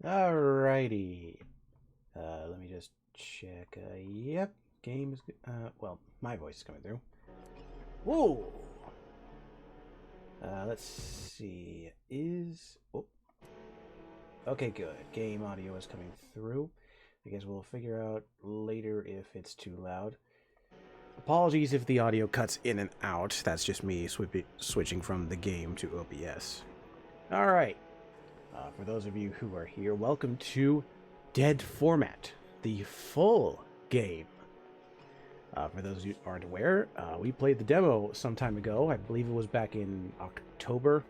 Alrighty. Let me just check. Yep, game is good. Well, my voice is coming through. Whoa! Let's see. Oh. Okay, good. Game audio is coming through. I guess we'll figure out later if it's too loud. Apologies if the audio cuts in and out. That's just me switching from the game to OBS. Alright. For those of you who are here, welcome to Dead Format, the full game. For those of you who aren't aware, we played the demo some time ago. I believe it was back in October.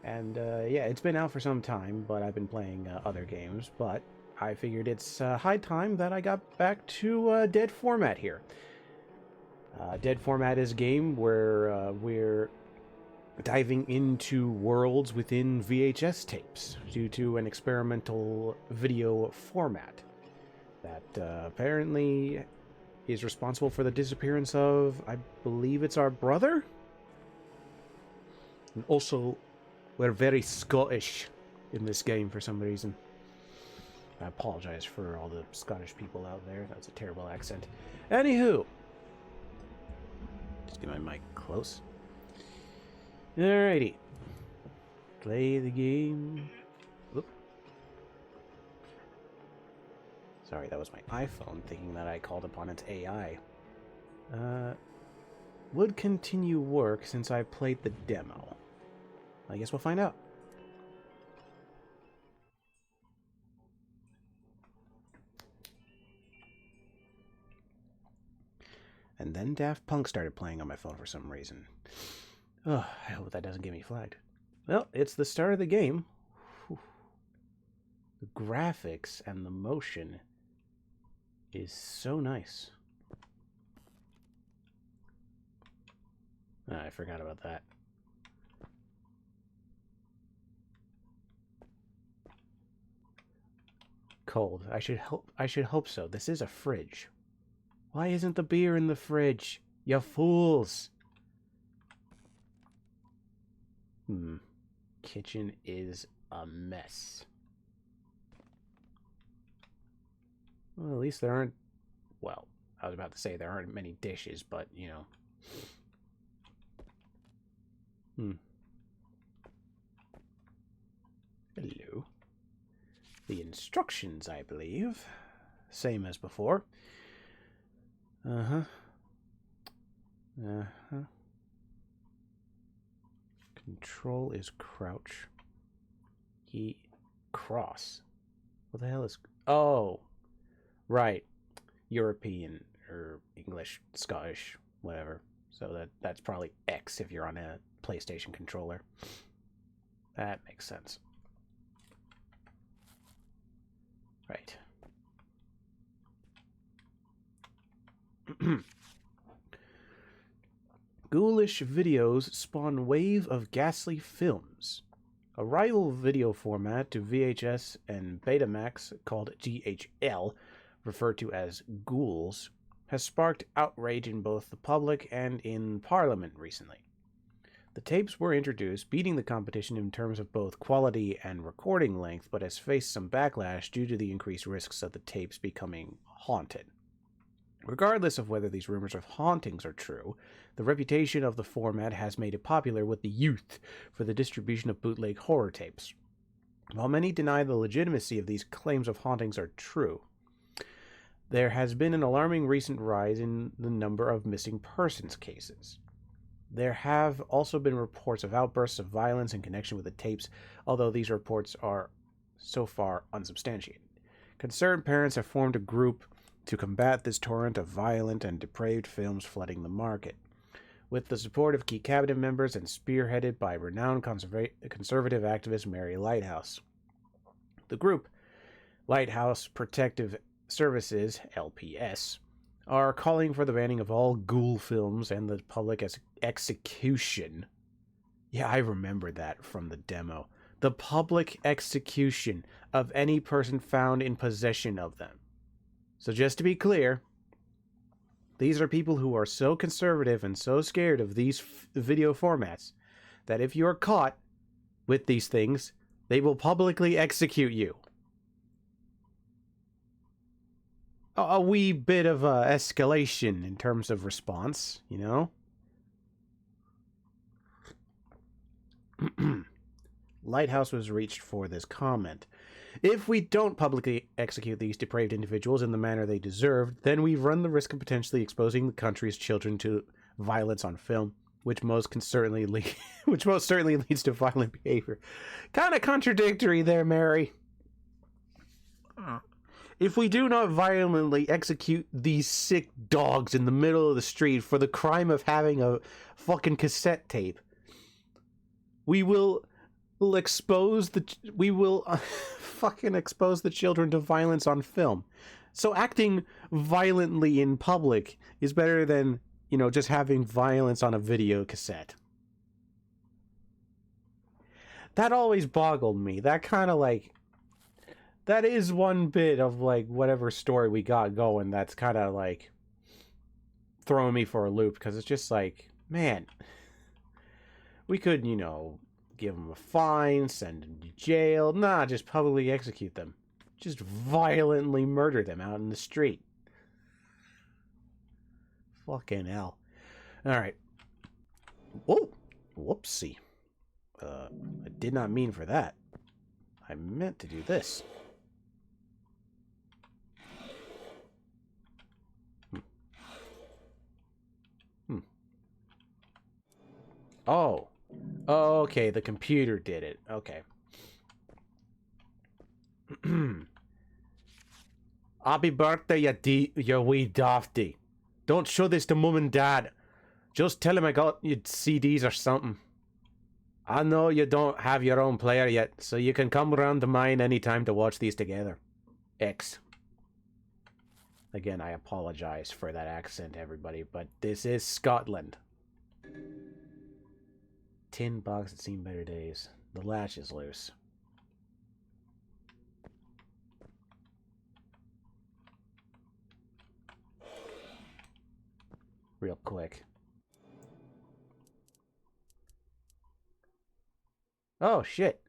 And yeah, it's been out for some time, but I've been playing other games. But I figured it's high time that I got back to Dead Format here. Dead Format is a game where we're diving into worlds within VHS tapes due to an experimental video format that apparently is responsible for the disappearance of, I believe it's our brother? And also, we're very Scottish in this game for some reason. I apologize for all the Scottish people out there. That's a terrible accent. Anywho, just get my mic close. Alrighty. Play the game. Oop. Sorry, that was my iPhone thinking that I called upon its AI. Would continue work since I played the demo. I guess we'll find out. And then Daft Punk started playing on my phone for some reason. Oh, I hope that doesn't get me flagged. Well, it's the start of the game. Whew. The graphics and the motion is so nice. I forgot about that. Cold. I should hope so. This is a fridge. Why isn't the beer in the fridge? You fools! Kitchen is a mess. Well, at least there aren't... Well, I was about to say there aren't many dishes, but, you know. Hello. The instructions, I believe. Same as before. Control is crouch. Cross. What the hell is... Oh! Right. European, or English, Scottish, whatever. So that's probably X if you're on a PlayStation controller. That makes sense. Right. Ghoulish videos spawn wave of ghastly films. A rival video format to VHS and Betamax called GHL, referred to as Ghouls, has sparked outrage in both the public and in Parliament recently. The tapes were introduced, beating the competition in terms of both quality and recording length, but has faced some backlash due to the increased risks of the tapes becoming haunted. Regardless of whether these rumors of hauntings are true, the reputation of the format has made it popular with the youth for the distribution of bootleg horror tapes. While many deny the legitimacy of these claims of hauntings are true, there has been an alarming recent rise in the number of missing persons cases. There have also been reports of outbursts of violence in connection with the tapes, although these reports are so far unsubstantiated. Concerned parents have formed a group to combat this torrent of violent and depraved films flooding the market. With the support of key cabinet members and spearheaded by renowned conservative activist Mary Lighthouse. The group, Lighthouse Protective Services, LPS, are calling for the banning of all ghoul films and the public execution. Yeah, I remember that from the demo. The public execution of any person found in possession of them. So just to be clear, these are people who are so conservative and so scared of these video formats that if you're caught with these things, They will publicly execute you. A wee bit of escalation in terms of response, you know? Lighthouse was reached for this comment. If we don't publicly execute these depraved individuals in the manner they deserve, then we run the risk of potentially exposing the country's children to violence on film, which most certainly leads to violent behavior. Kind of contradictory there, Mary. If we do not violently execute these sick dogs in the middle of the street for the crime of having a fucking cassette tape, we will expose the fucking expose the children to violence on film. So acting violently in public is better than, you know, just having violence on a video cassette. That always boggled me. That kind of like, that is one bit of like whatever story we got going that's kind of like throwing me for a loop, because it's just like, man, we could, you know, give them a fine, send them to jail. Nah, just publicly execute them. Just violently murder them out in the street. Fucking hell. Alright. Whoa! Whoopsie. I did not mean for that. I meant to do this. Oh. Oh, okay, the computer did it. Okay. Happy birthday, you wee dofty. Don't show this to mum and dad. Just tell him I got you CDs or something. I know you don't have your own player yet, so you can come around to mine anytime to watch these together. X. Again, I apologize for that accent, everybody, but this is Scotland. Tin box had seen better days. The latch is loose. Real quick. Oh, shit.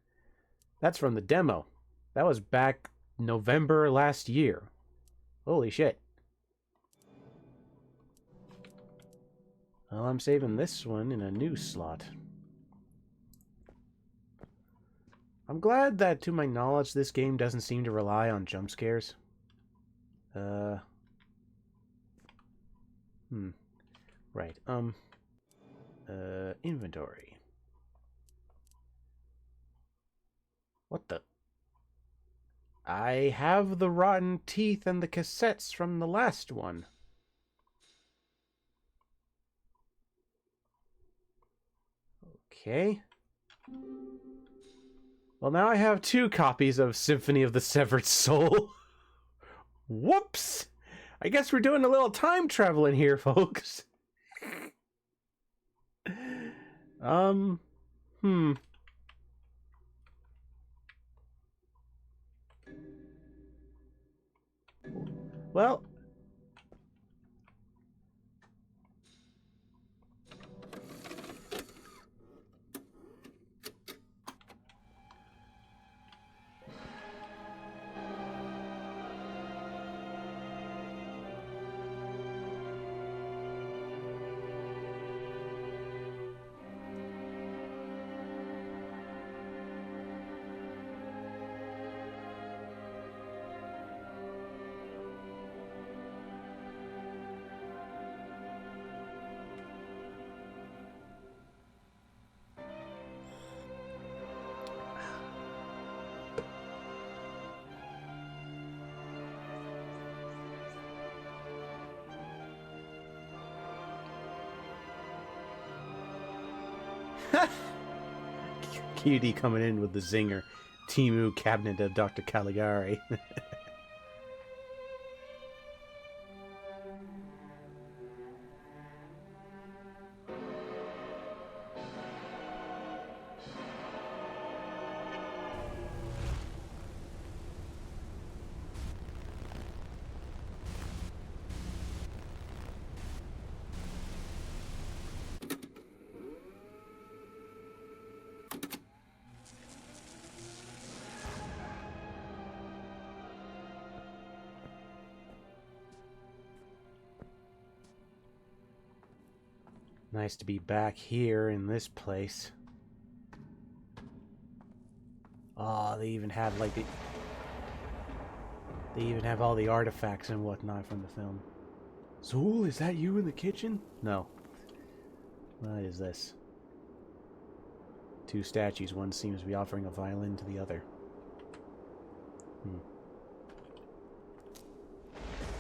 That's from the demo. That was back November last year. Holy shit. Well, I'm saving this one in a new slot. I'm glad that, to my knowledge, this game doesn't seem to rely on jump scares. Right, inventory. What the? I have the rotten teeth and the cassettes from the last one. Okay. Well, now I have 2 copies of Symphony of the Severed Soul. Whoops! I guess we're doing a little time traveling here, folks. Well... QD coming in with the zinger. Timu cabinet of Dr. Caligari. Nice to be back here in this place. Oh, they even have like the... They even have all the artifacts and whatnot from the film. Zool, is that you in the kitchen? No. What is this? Two statues. One seems to be offering a violin to the other.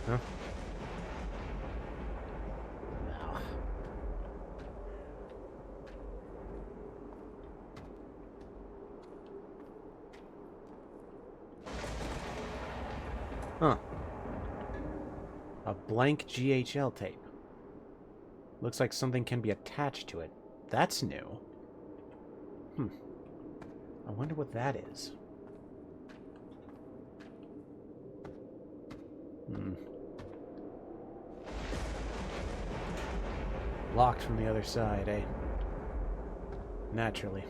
Huh? No. Huh. A blank GHL tape. Looks like something can be attached to it. That's new. I wonder what that is. Locked from the other side, eh? Naturally.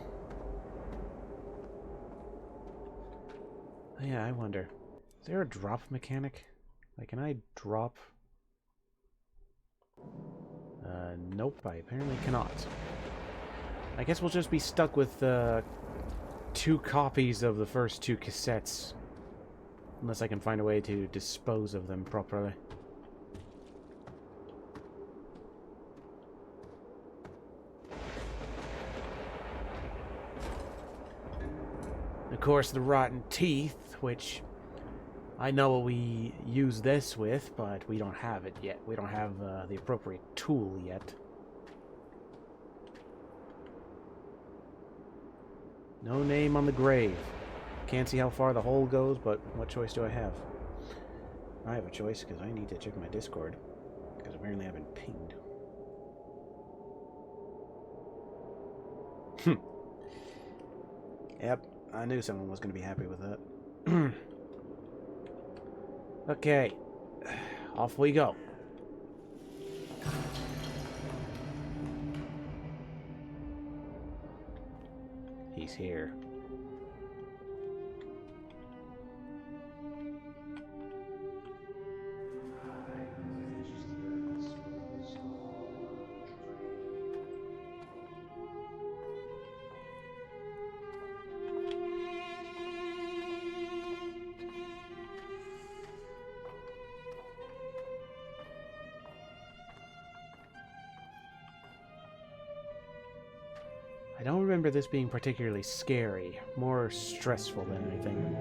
Oh, yeah, I wonder. Is there a drop mechanic? Like, can I drop? Nope, I apparently cannot. I guess we'll just be stuck with, 2 copies of the first 2 cassettes. Unless I can find a way to dispose of them properly. Of course, the rotten teeth, which I know what we use this with, but we don't have it yet. We don't have the appropriate tool yet. No name on the grave. Can't see how far the hole goes, but what choice do I have? I have a choice because I need to check my Discord. Because apparently I've been pinged. Yep, I knew someone was going to be happy with that. Okay, off we go. He's here. I don't remember this being particularly scary, more stressful than anything.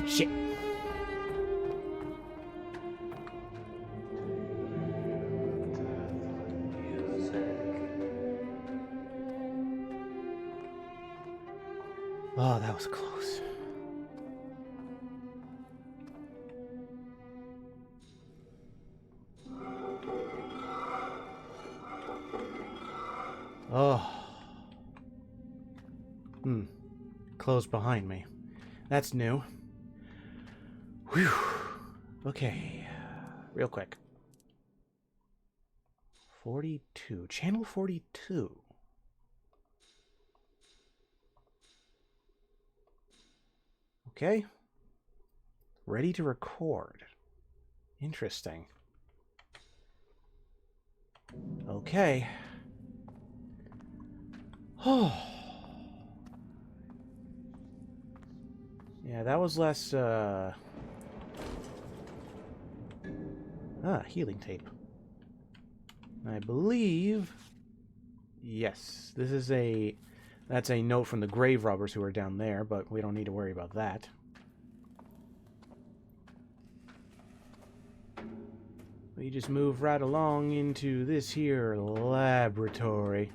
Shit. Oh, that was close. Oh. Closed behind me. That's new. Whew. Okay. Real quick. 42. Channel 42. Okay. Ready to record. Interesting. Okay. Oh. Yeah, that was less, healing tape. I believe... Yes, this is a... That's a note from the grave robbers who are down there, but we don't need to worry about that. We just move right along into this here laboratory.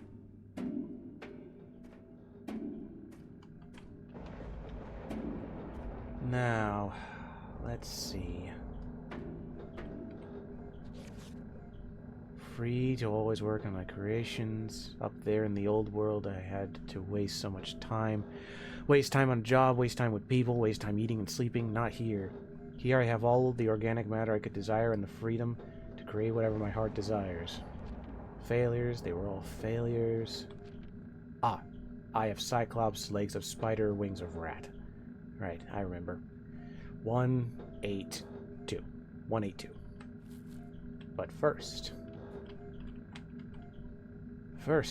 Now, let's see. Free to always work on my creations. Up there in the old world, I had to waste so much time. Waste time on a job, waste time with people, waste time eating and sleeping. Not here. Here I have all of the organic matter I could desire and the freedom to create whatever my heart desires. Failures, they were all failures. Ah, eye of Cyclops, legs of spider, wings of rat. Right, I remember. 182. 182. But first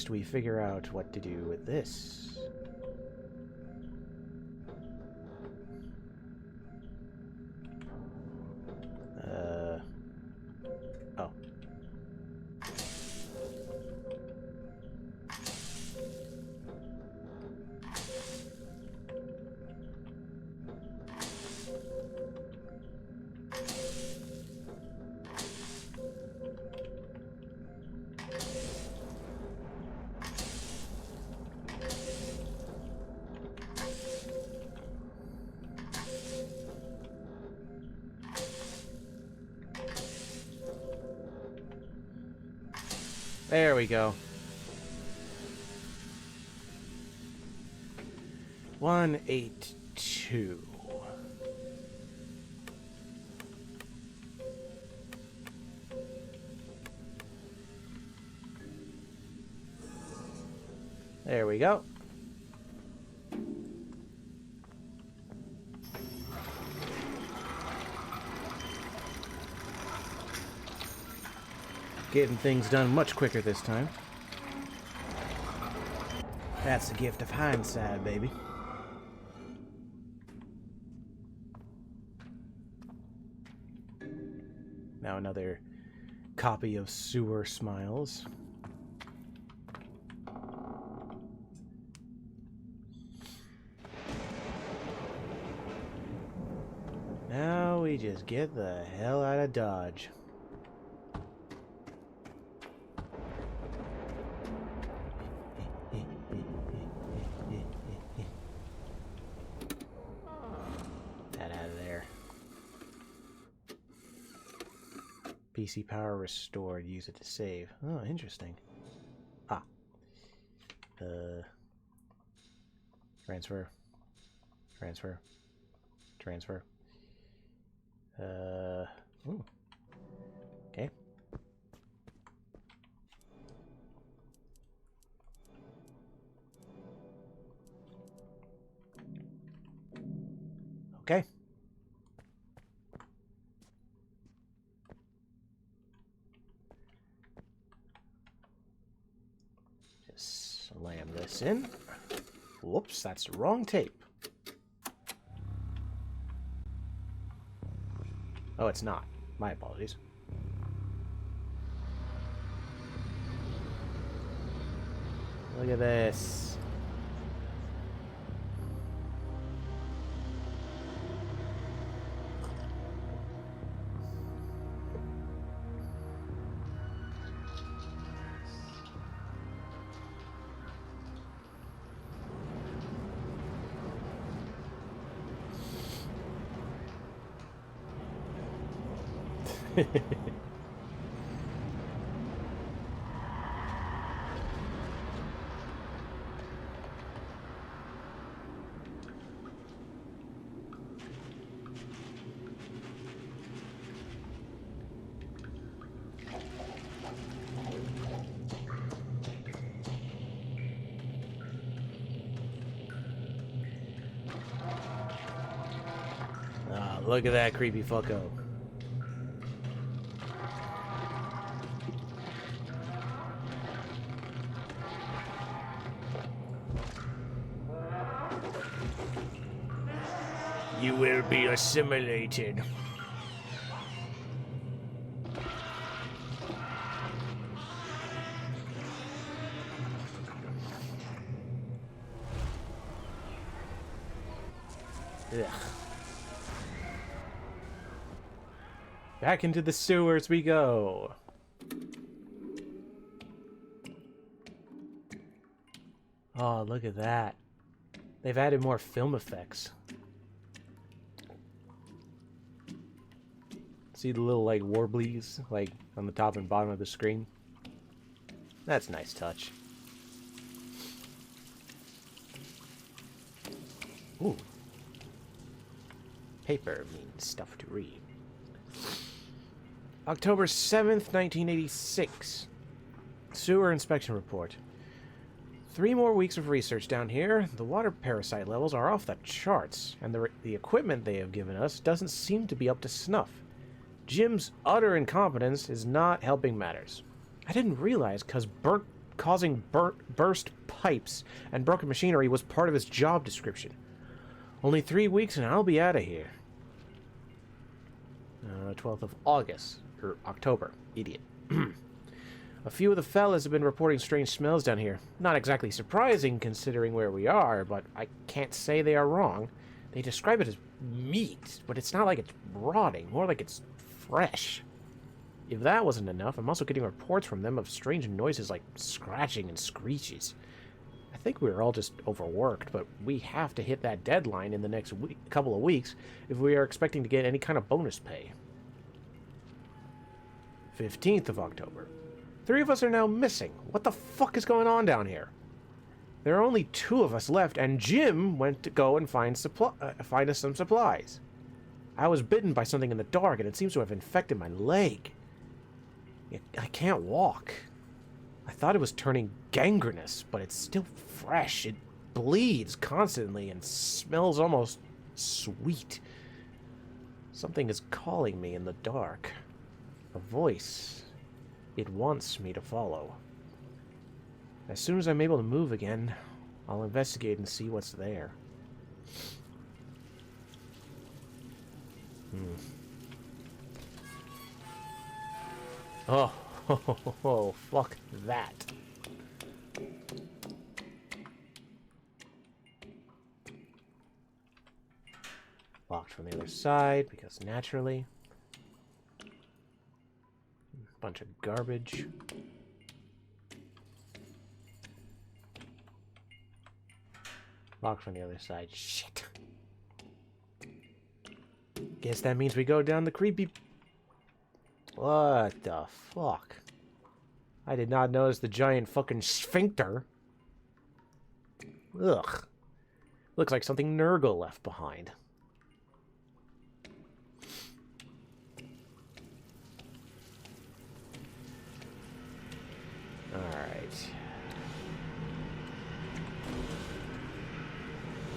we figure out what to do with this. Oh. There we go. 182. There we go. Getting things done much quicker this time. That's the gift of hindsight, baby. Now another copy of Sewer Smiles. Now we just get the hell out of Dodge. That out of there. PC power restored. Use it to save. Oh, interesting. Ah. Transfer. Transfer. Transfer. Ooh. Okay. Okay. Just slam this in. Whoops, that's the wrong tape. Oh, it's not. My apologies. Look at this. Look at that creepy fucko. You will be assimilated. Ugh. Back into the sewers we go. Oh, look at that. They've added more film effects. See the little, like, warblies, like, on the top and bottom of the screen? That's a nice touch. Ooh. Paper means stuff to read. October 7th, 1986. Sewer inspection report. 3 more weeks of research down here. The water parasite levels are off the charts, and the equipment they have given us doesn't seem to be up to snuff. Jim's utter incompetence is not helping matters. I didn't realize causing burst pipes and broken machinery was part of his job description. Only 3 weeks and I'll be out of here. 12th of August, or October, idiot. A few of the fellas have been reporting strange smells down here. Not exactly surprising considering where we are, but I can't say they are wrong. They describe it as meat, but it's not like it's rotting, more like it's fresh. If that wasn't enough, I'm also getting reports from them of strange noises like scratching and screeches. I think we were all just overworked, but we have to hit that deadline in the next couple of weeks if we are expecting to get any kind of bonus pay. 15th of October. 3 of us are now missing. What the fuck is going on down here? There are only 2 of us left, and Jim went to go and find us some supplies. I was bitten by something in the dark, and it seems to have infected my leg. I can't walk. I thought it was turning gangrenous, but it's still fresh. It bleeds constantly and smells almost sweet. Something is calling me in the dark. A voice. It wants me to follow. As soon as I'm able to move again, I'll investigate and see what's there. Oh, fuck that. Locked from the other side, because naturally. Bunch of garbage. Locked from the other side. Shit. Guess that means we go down the creepy... What the fuck? I did not notice the giant fucking sphincter. Ugh. Looks like something Nurgle left behind. Alright.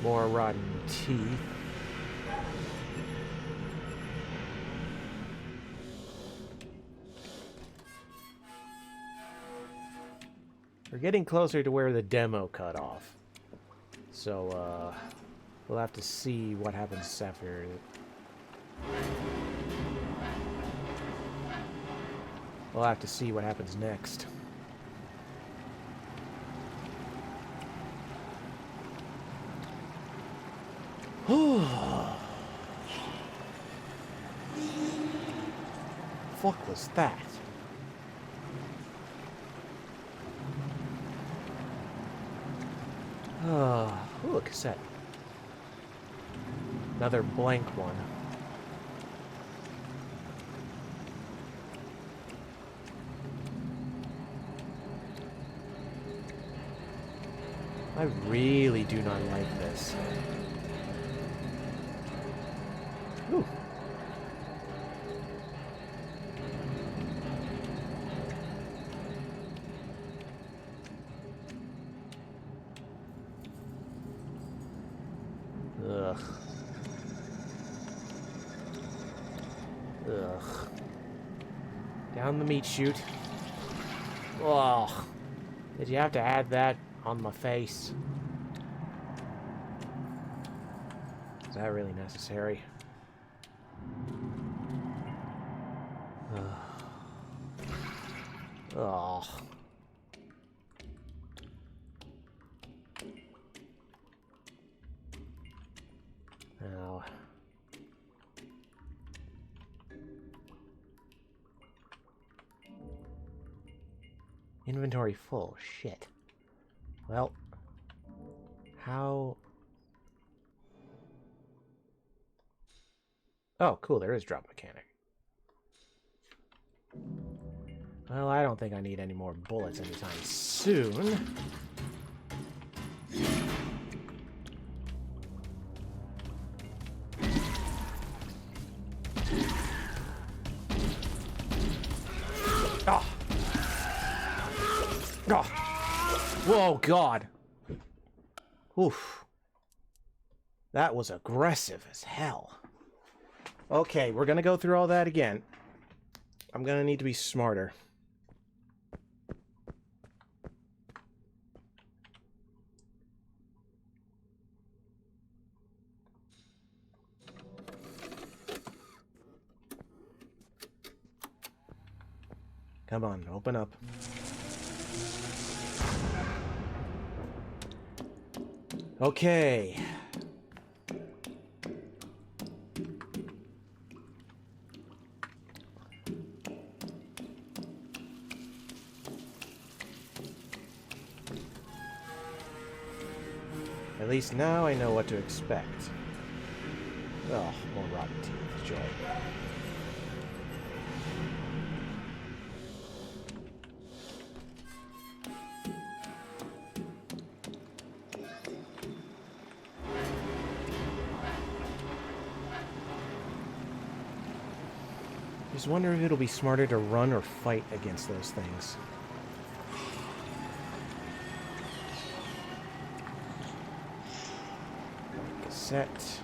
More rotten teeth. We're getting closer to where the demo cut off. So, we'll have to see what happens after. We'll have to see what happens next. Fuck was that? Ooh, a cassette. Another blank one. I really do not like this. Ooh. Ugh. Down the meat chute. Oh, did you have to add that on my face? Is that really necessary? Oh. Now. Inventory full. Shit. Well, how... Oh, cool, there is drop mechanic. Well, I don't think I need any more bullets anytime soon. Oh. Oh. Whoa, God. Oof. That was aggressive as hell. Okay, we're gonna go through all that again. I'm gonna need to be smarter. Come on, open up. Okay. At least now I know what to expect. Oh, more rotten teeth. Joy. Just wonder if it'll be smarter to run or fight against those things. Cassette.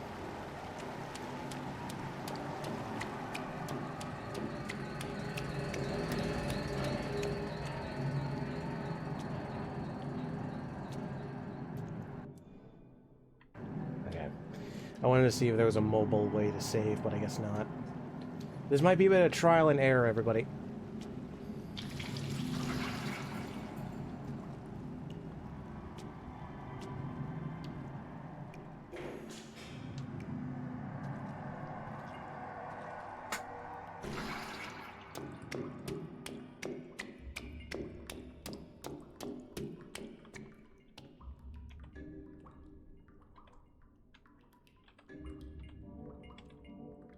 Okay. I wanted to see if there was a mobile way to save, but I guess not. This might be a bit of trial and error, everybody.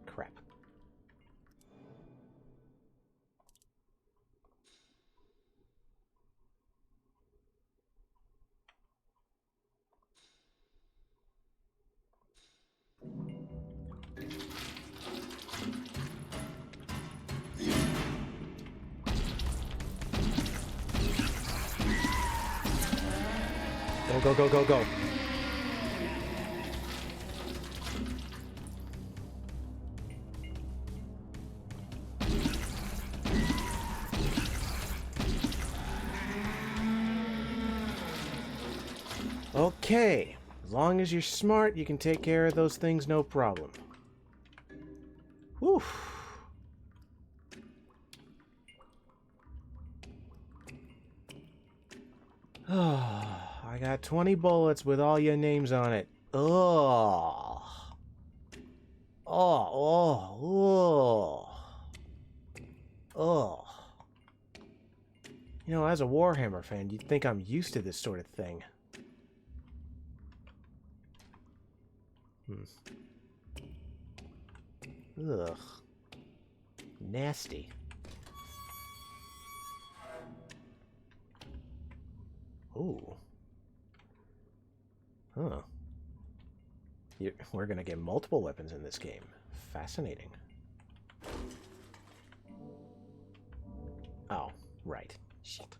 Crap. Go, go, go, go, go. Okay. As long as you're smart, you can take care of those things no problem. Whew. Oh, I got 20 bullets with all your names on it. Oh. Oh. Oh. You know, as a Warhammer fan, you'd think I'm used to this sort of thing. Ugh. Nasty. Ooh. Huh. We're gonna get multiple weapons in this game. Fascinating. Oh, right. Shit.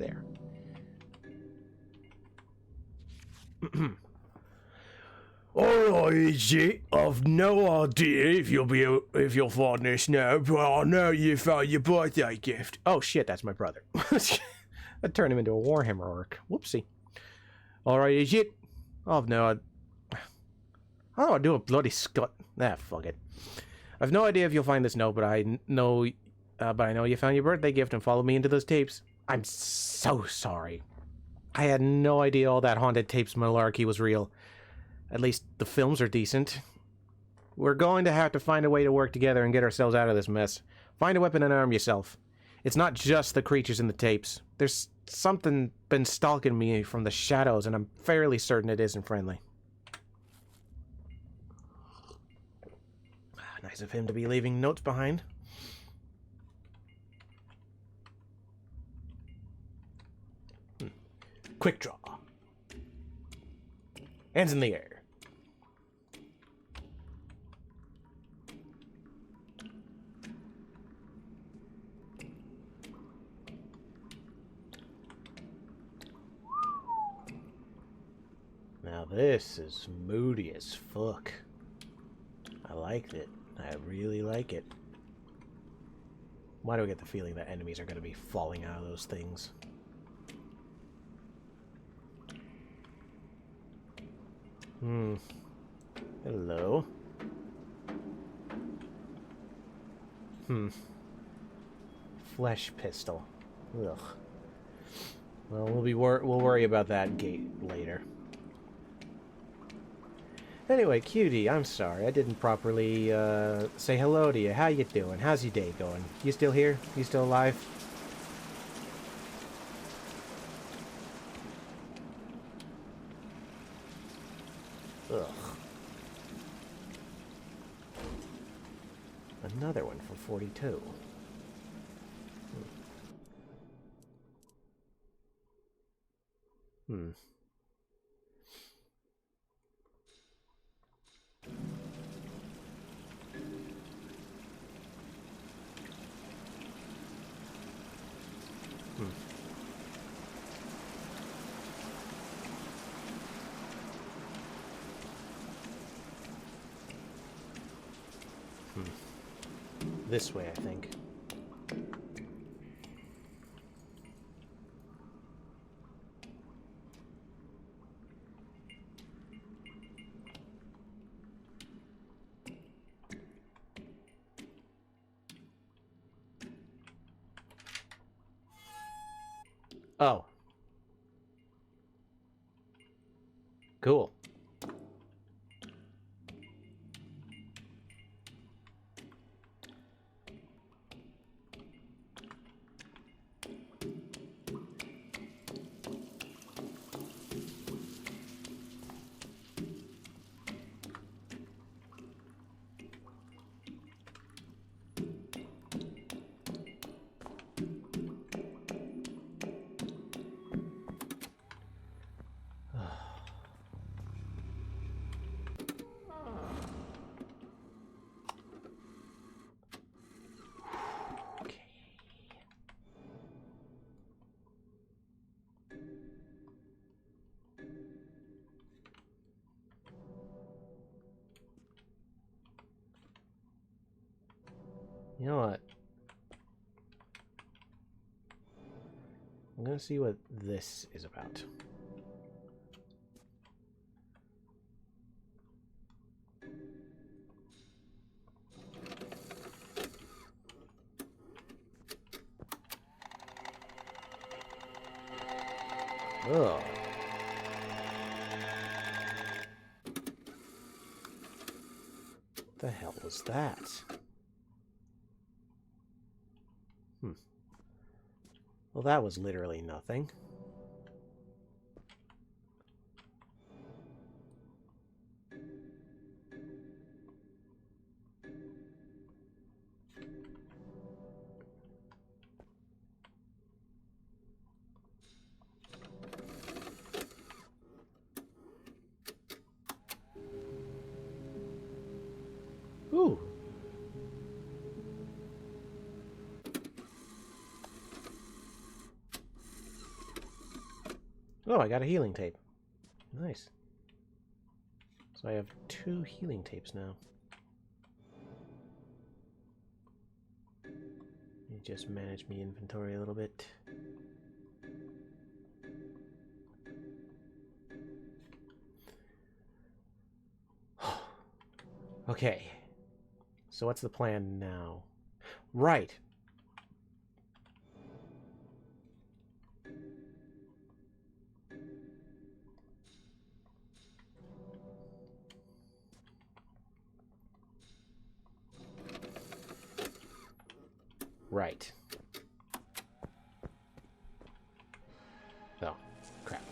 There. Alright, Jit. I've no idea if you'll find this now, but I know you found your birthday gift. Oh shit, that's my brother. I turned him into a Warhammer orc. Whoopsie. Alright, Jit. I've no... How do I do a bloody Scott? Ah, fuck it. I've no idea if you'll find this note, but I know you found your birthday gift and followed me into those tapes. I'm so sorry. I had no idea all that haunted tapes malarkey was real. At least the films are decent. We're going to have to find a way to work together and get ourselves out of this mess. Find a weapon and arm yourself. It's not just the creatures in the tapes. There's something been stalking me from the shadows, and I'm fairly certain it isn't friendly. Nice of him to be leaving notes behind. Quick draw. Hands in the air. Now this is moody as fuck. I like it. I really like it. Why do I get the feeling that enemies are going to be falling out of those things? Hello. Flesh pistol. Ugh. Well, we'll worry about that gate later. Anyway, cutie, I'm sorry. I didn't properly say hello to you. How you doing? How's your day going? You still here? You still alive? Ugh. Another one for 42. This way, I think. Oh. Cool. You know what? I'm gonna see what this is about. Ugh. What the hell was that? Well, that was literally nothing. Ooh. Oh, I got a healing tape. Nice. So I have 2 healing tapes now. Let me just manage my inventory a little bit. Okay. So what's the plan now? Right. Right. Oh, crap.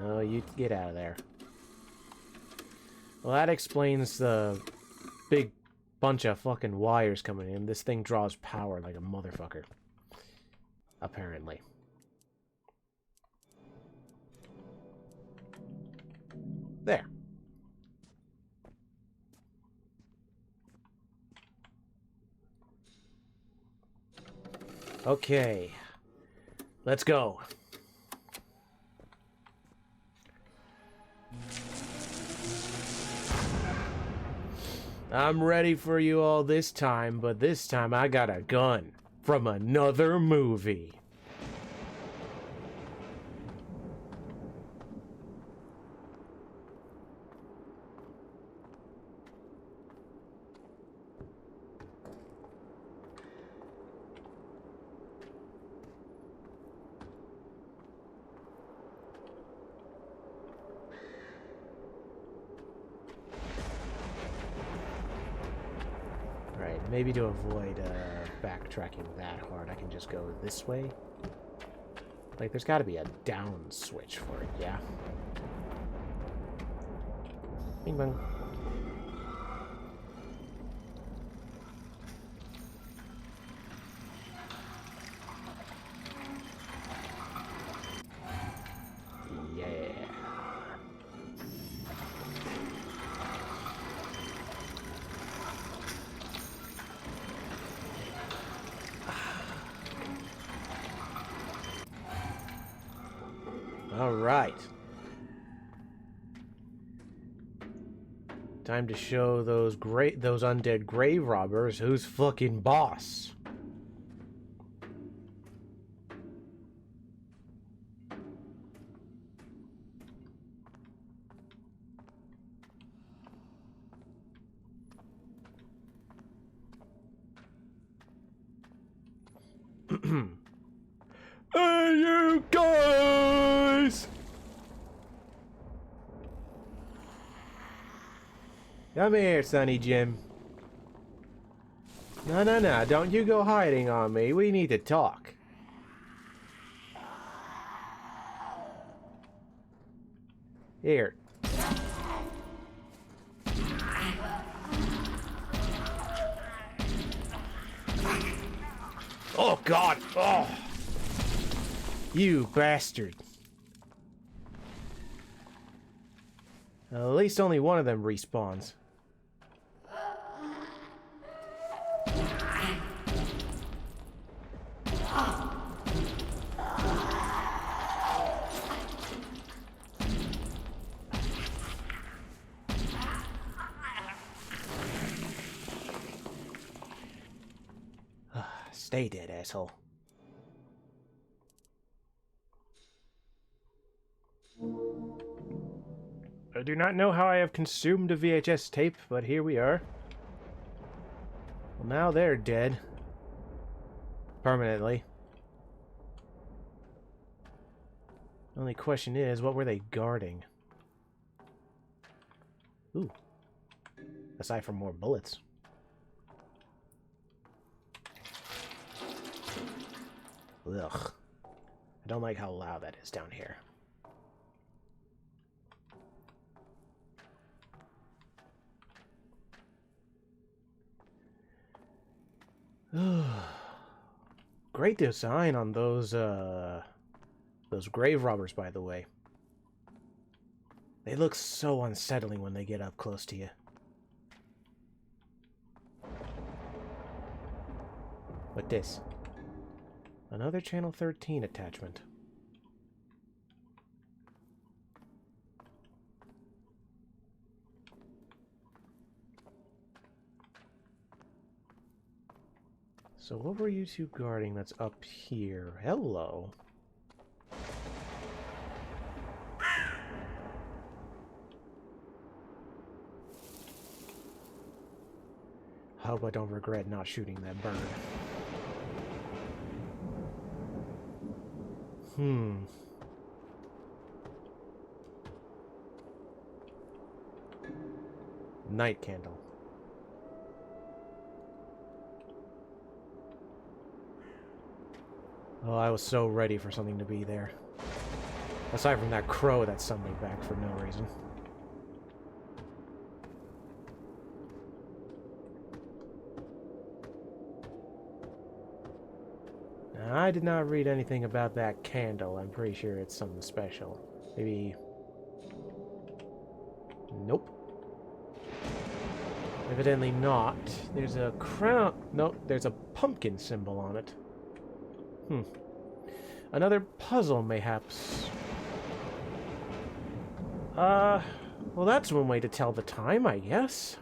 Oh, you get out of there. Well, that explains the big bunch of fucking wires coming in. This thing draws power like a motherfucker. Apparently. There. Okay. Let's go. I'm ready for you all this time, but this time I got a gun from another movie. Maybe to avoid backtracking that hard, I can just go this way. Like, there's got to be a down switch for it, yeah? Bing bong. Yeah. All right. Time to show those undead grave robbers who's fucking boss. Hey, you guys! Come here, Sonny Jim. No, don't you go hiding on me. We need to talk. Here. Oh, God! Oh! You bastard. At least only one of them respawns. Stay dead, asshole. I do not know how I have consumed a VHS tape, but here we are. Well, now they're dead. Permanently. The only question is, what were they guarding? Ooh. Aside from more bullets. Ugh. I don't like how loud that is down here. Great design on those grave robbers, by the way. They look so unsettling when they get up close to you. What this? Another Channel 13 attachment. So what were you two guarding that's up here? Hello. Hope I don't regret not shooting that bird. Night candle. Oh, I was so ready for something to be there. Aside from that crow that summoned back for no reason. Now, I did not read anything about that candle. I'm pretty sure it's something special. Maybe... Nope. Evidently not. There's a crown... Nope, there's a pumpkin symbol on it. Another puzzle, mayhaps. Well, that's one way to tell the time, I guess.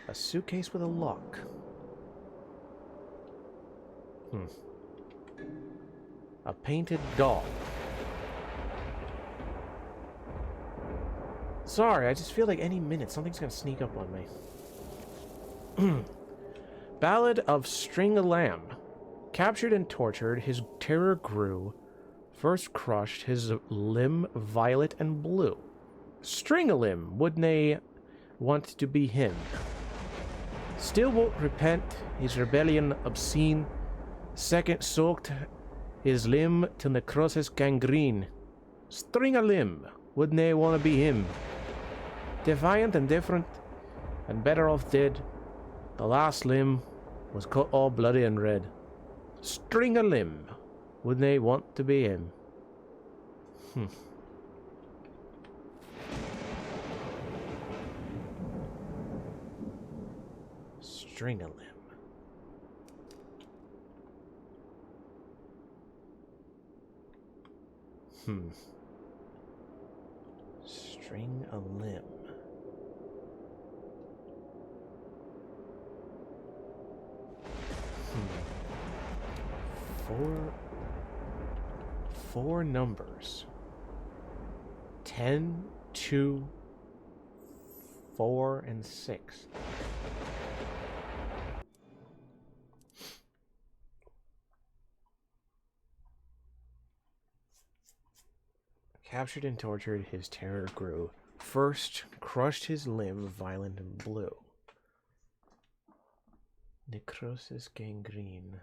A suitcase with a lock. A painted doll. Sorry, I just feel like any minute something's gonna sneak up on me. Ballad of String-a-Lamb. Captured and tortured, his terror grew. First crushed, his limb violet and blue. String-a-Limb, would nae want to be him. Still won't repent, his rebellion obscene. Second soaked his limb till necrosis gangrene. String-a-Limb, would nae want to be him. Defiant and different, and better off dead. The last limb was cut all bloody and red. String-a-Limb, would they want to be him? String-a-Limb. String-a-Limb. Four numbers. 10, 2, 4, and 6. Captured and tortured, his terror grew. First, crushed his limb, violent and blue. Necrosis gangrene.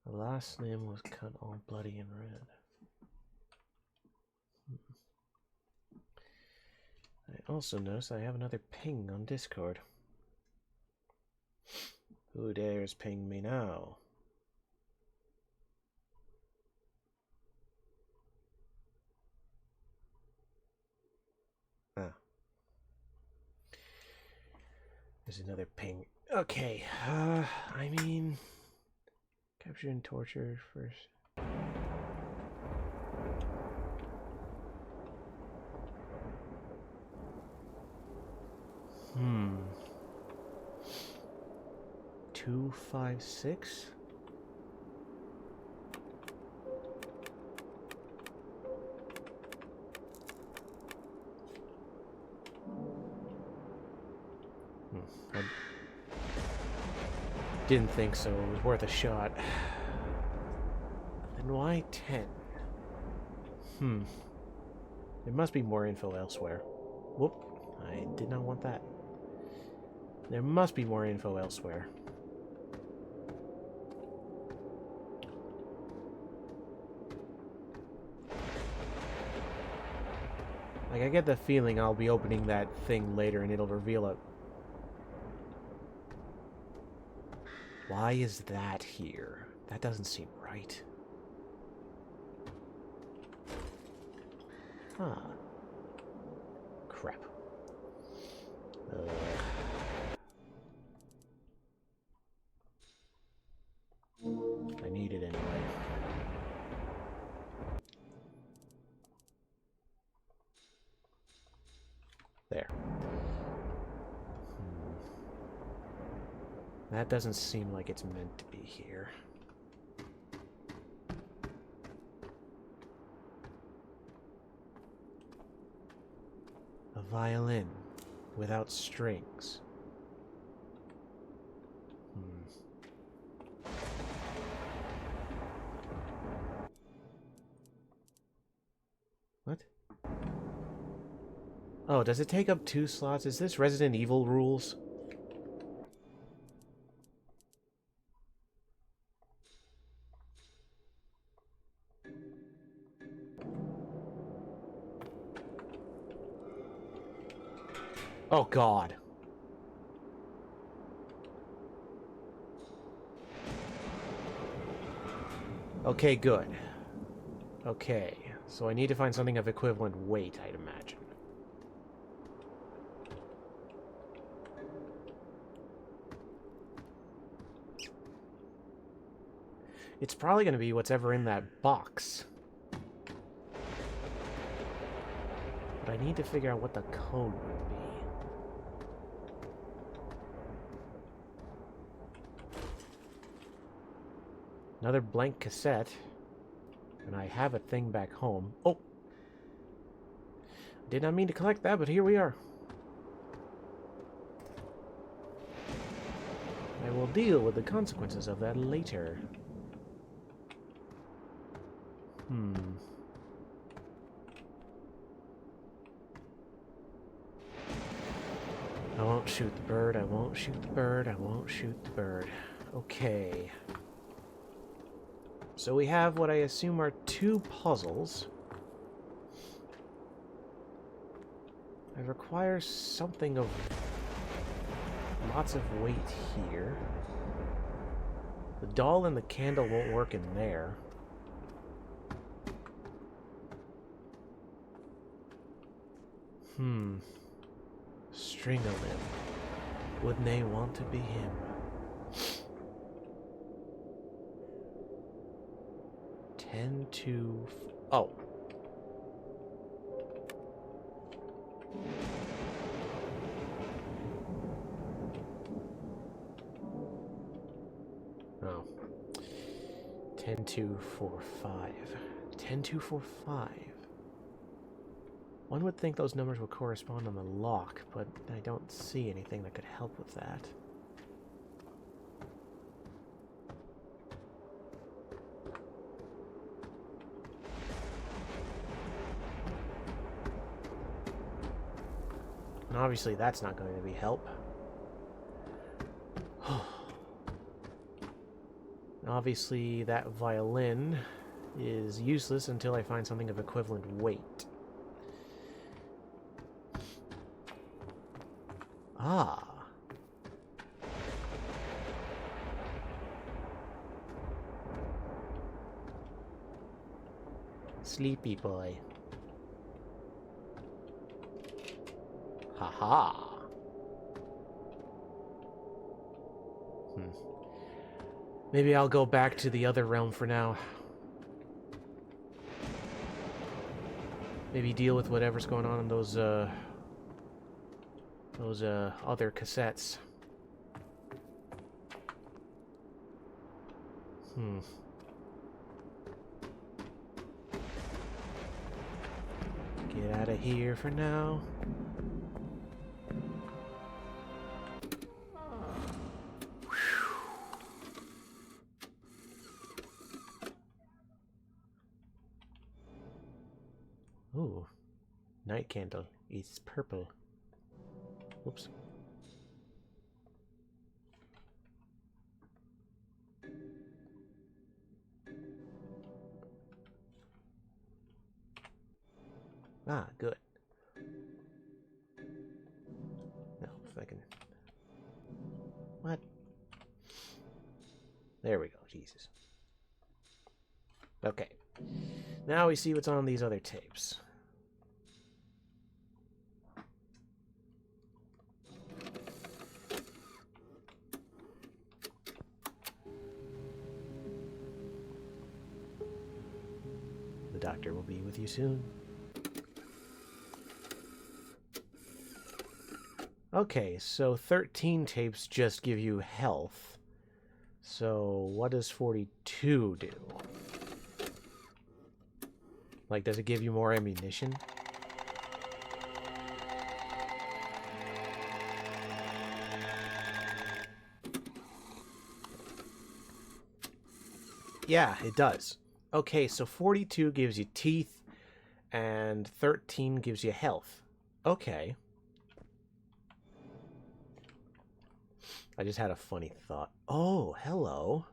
The last limb was cut all bloody and red. I also notice I have another ping on Discord. Who dares ping me now? There's another ping. Okay, I mean... Captured and tortured first. 256. I didn't think so. It was worth a shot. Then why 10? There must be more info elsewhere. Whoop. I did not want that. There must be more info elsewhere. Like, I get the feeling I'll be opening that thing later and it'll reveal it. Why is that here? That doesn't seem right. Huh. Crap. There. That doesn't seem like it's meant to be here. A violin without strings. What? Oh, does it take up 2 slots? Is this Resident Evil rules? Oh, God. Okay, good. Okay, so I need to find something of equivalent weight, I'd imagine. It's probably going to be what's ever in that box. But I need to figure out what the code would be. Another blank cassette. And I have a thing back home. Oh! Did not mean to collect that, but here we are. I will deal with the consequences of that later. I won't shoot the bird, I won't shoot the bird, I won't shoot the bird. Okay. So we have what I assume are 2 puzzles. I require something of lots of weight here. The doll and the candle won't work in there. String a limb. Wouldn't they want to be him? Oh. Oh. 10, 2, 4, 5. 10, 2, 4, 5. One would think those numbers would correspond on the lock, but I don't see anything that could help with that. And obviously that's not going to be help. Obviously that violin is useless until I find something of equivalent weight. Ah. Sleepy boy. Haha. Maybe I'll go back to the other realm for now. Maybe deal with whatever's going on in those other cassettes. Get out of here for now. Ooh. Night candle is purple. Whoops. Ah, good. No, if I can... What? There we go, Jesus. Okay. Now we see what's on these other tapes. The doctor will be with you soon. Okay, so 13 tapes just give you health. So what does 42 do? Like, does it give you more ammunition? Yeah, it does. Okay, so 42 gives you teeth, and 13 gives you health. Okay. I just had a funny thought. Oh, hello.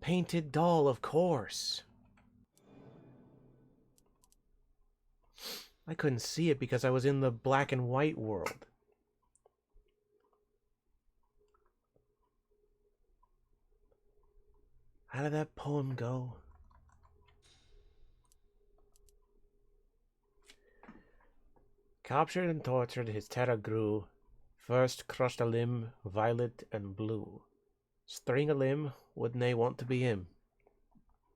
Painted doll, of course. I couldn't see it because I was in the black and white world. How did that poem go? Captured and tortured, his terror grew. First crushed a limb, violet and blue. String a limb, wouldn't they want to be him?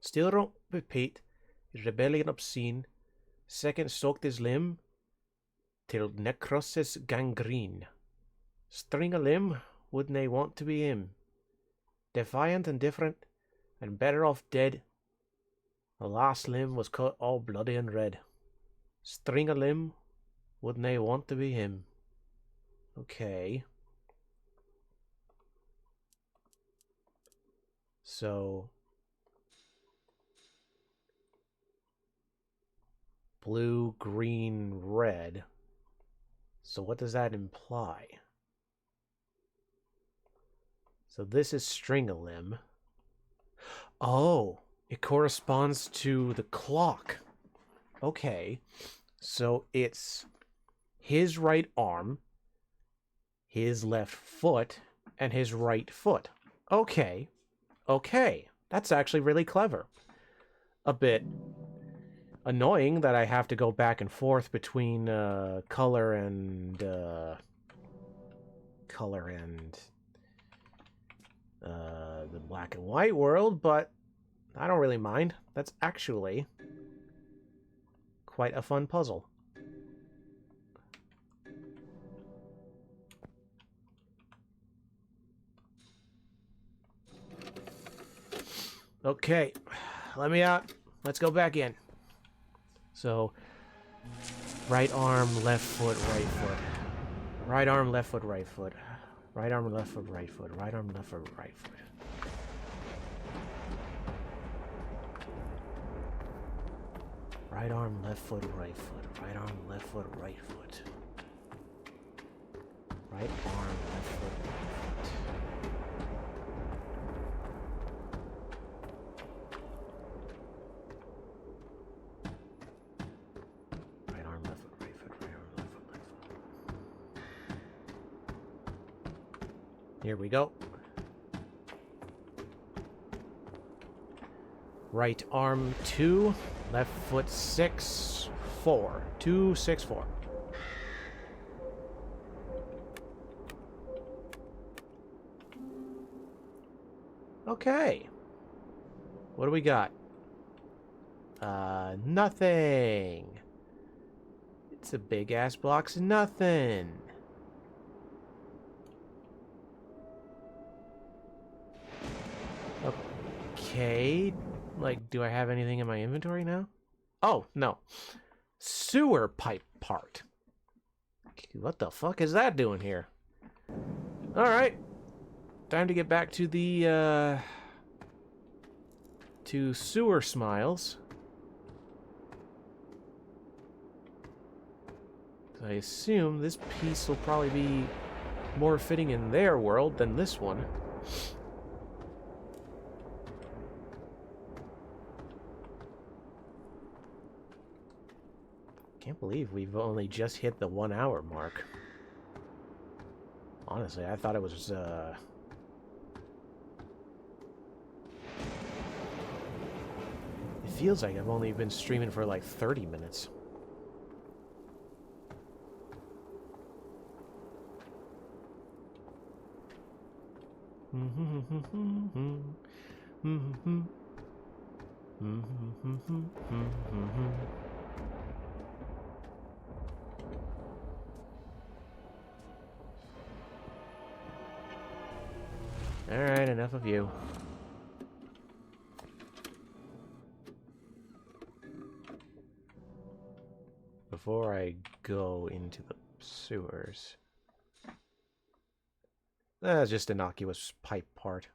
Still don't repeat, his rebellion obscene. Second soaked his limb, till necrosis gangrene. String a limb, wouldn't they want to be him? Defiant and different, and better off dead. The last limb was cut all bloody and red. String a limb, wouldn't they want to be him? Okay. So blue, green, red. So what does that imply? So this is string a limb. Oh, it corresponds to the clock. Okay. So it's his right arm, his left foot, and his right foot. Okay. Okay. That's actually really clever. A bit annoying that I have to go back and forth between color and the black and white world, but I don't really mind. That's actually quite a fun puzzle. Okay, let me out. Let's go back in. So, right arm, left foot, right foot. Right arm, left foot, right foot. Right arm, left foot, right foot. Right arm, left foot, right foot. Right arm, left foot, right foot. Right arm, left foot, right foot. Right arm, left foot, right foot. Right arm, left foot, right foot. Right arm, left foot, right foot. Here we go. Right arm 2, left foot 6, 4. 2, 6, 4. Okay. What do we got? Nothing. It's a big ass box of nothing. Okay. Like, do I have anything in my inventory now? Oh, no. Sewer pipe part. What the fuck is that doing here? Alright. Time to get back to the, to Sewer Smiles. I assume this piece will probably be more fitting in their world than this one. Can't believe we've only just hit the 1 hour mark. Honestly, I thought it was, It feels like I've only been streaming for like 30 minutes. Alright, enough of you. Before I go into the sewers... That's just innocuous pipe part.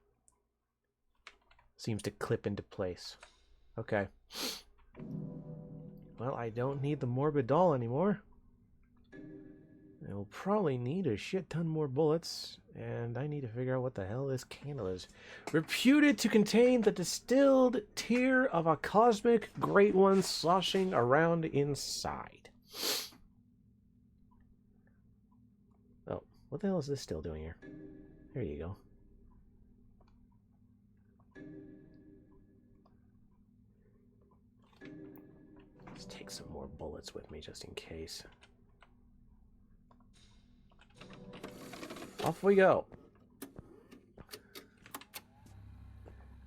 Seems to clip into place. Okay. Well, I don't need the morbid doll anymore. I'll probably need a shit ton more bullets, and I need to figure out what the hell this candle is. Reputed to contain the distilled tear of a cosmic great one sloshing around inside. Oh, what the hell is this still doing here? There you go. Let's take some more bullets with me just in case. Off we go.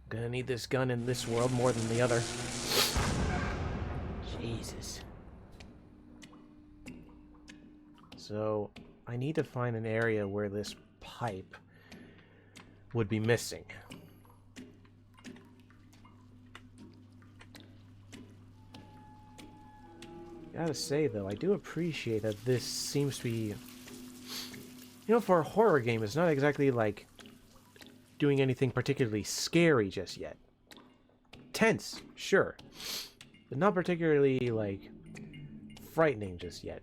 Gonna need this gun in this world more than the other. Jesus. So, I need to find an area where this pipe would be missing. Gotta say, though, I do appreciate that this seems to be... You know, for a horror game, it's not exactly, like, doing anything particularly scary just yet. Tense, sure. But not particularly, like, frightening just yet.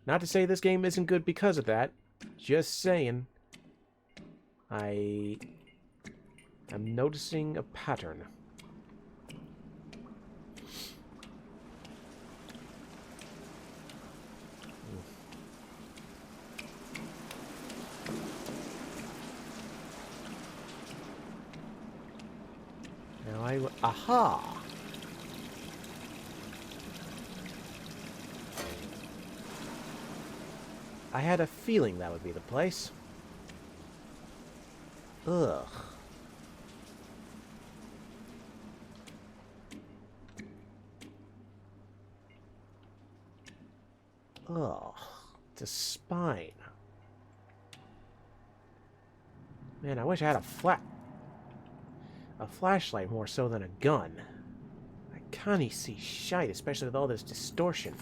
Not to say this game isn't good because of that. Just saying. I'm noticing a pattern. Now aha! I had a feeling that would be the place. Ugh. Ugh. It's a spine. Man, I wish I had a flashlight more so than a gun. I can't see shite, especially with all this distortion.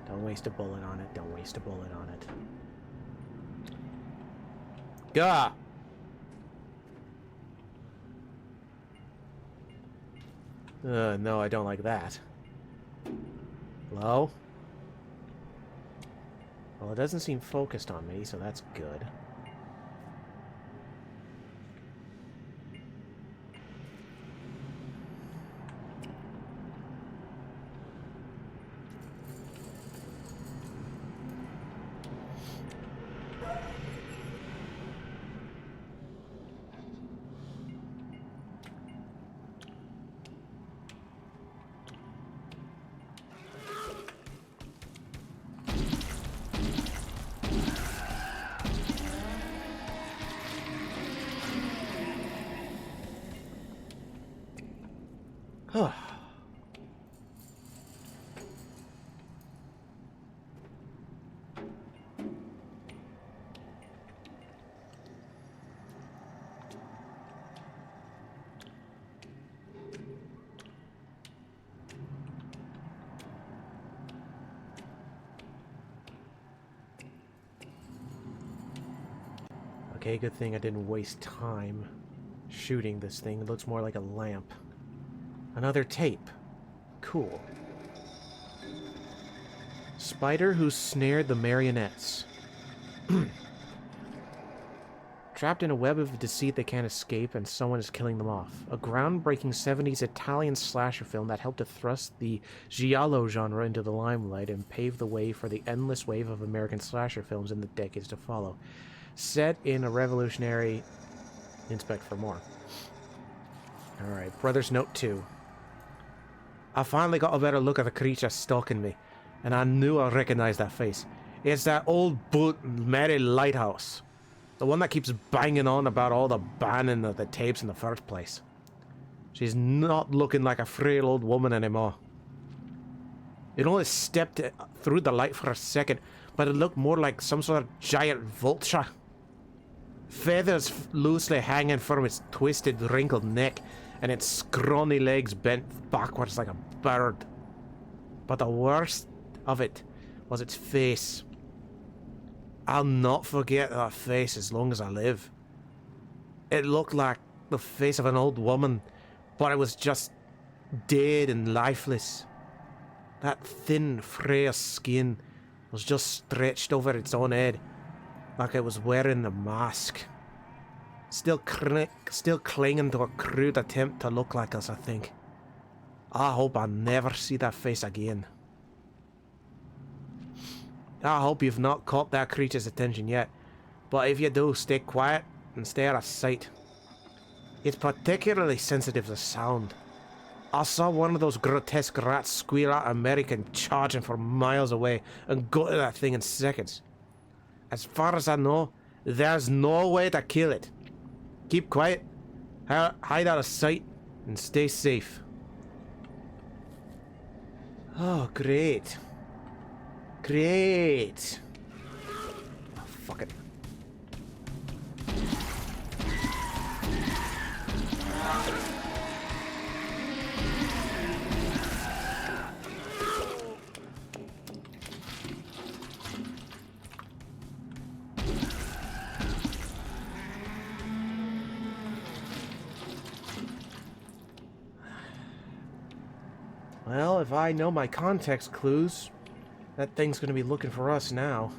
Don't waste a bullet on it. Don't waste a bullet on it. Gah! No, I don't like that. Hello? Well, it doesn't seem focused on me, so that's good. Huh. Okay, good thing I didn't waste time shooting this thing. It looks more like a lamp. Another tape. Cool. Spider who snared the marionettes. Trapped in a web of deceit they can't escape, and someone is killing them off. A groundbreaking 70s Italian slasher film that helped to thrust the giallo genre into the limelight and pave the way for the endless wave of American slasher films in the decades to follow. Set in a revolutionary... Inspect for more. Alright, Brother's Note 2. I finally got a better look at the creature stalking me, and I knew I recognized that face. It's that old boot Mary Lighthouse. The one that keeps banging on about all the banning of the tapes in the first place. She's not looking like a frail old woman anymore. It only stepped through the light for a second, but it looked more like some sort of giant vulture. Feathers loosely hanging from its twisted, wrinkled neck, and its scrawny legs bent backwards like a bird. But the worst of it was its face. I'll not forget that face as long as I live. It looked like the face of an old woman, but it was just dead and lifeless. That thin, frail skin was just stretched over its own head, like it was wearing a mask. Still clinging to a crude attempt to look like us, I think. I hope I never see that face again. I hope you've not caught that creature's attention yet, but if you do, stay quiet and stay out of sight. It's particularly sensitive to sound. I saw one of those grotesque rats squeal out American charging for miles away and go to that thing in seconds. As far as I know, there's no way to kill it. Keep quiet, hide out of sight, and stay safe. Oh, great. Great. Oh, fuck it. Well, if I know my context clues, that thing's gonna be looking for us now.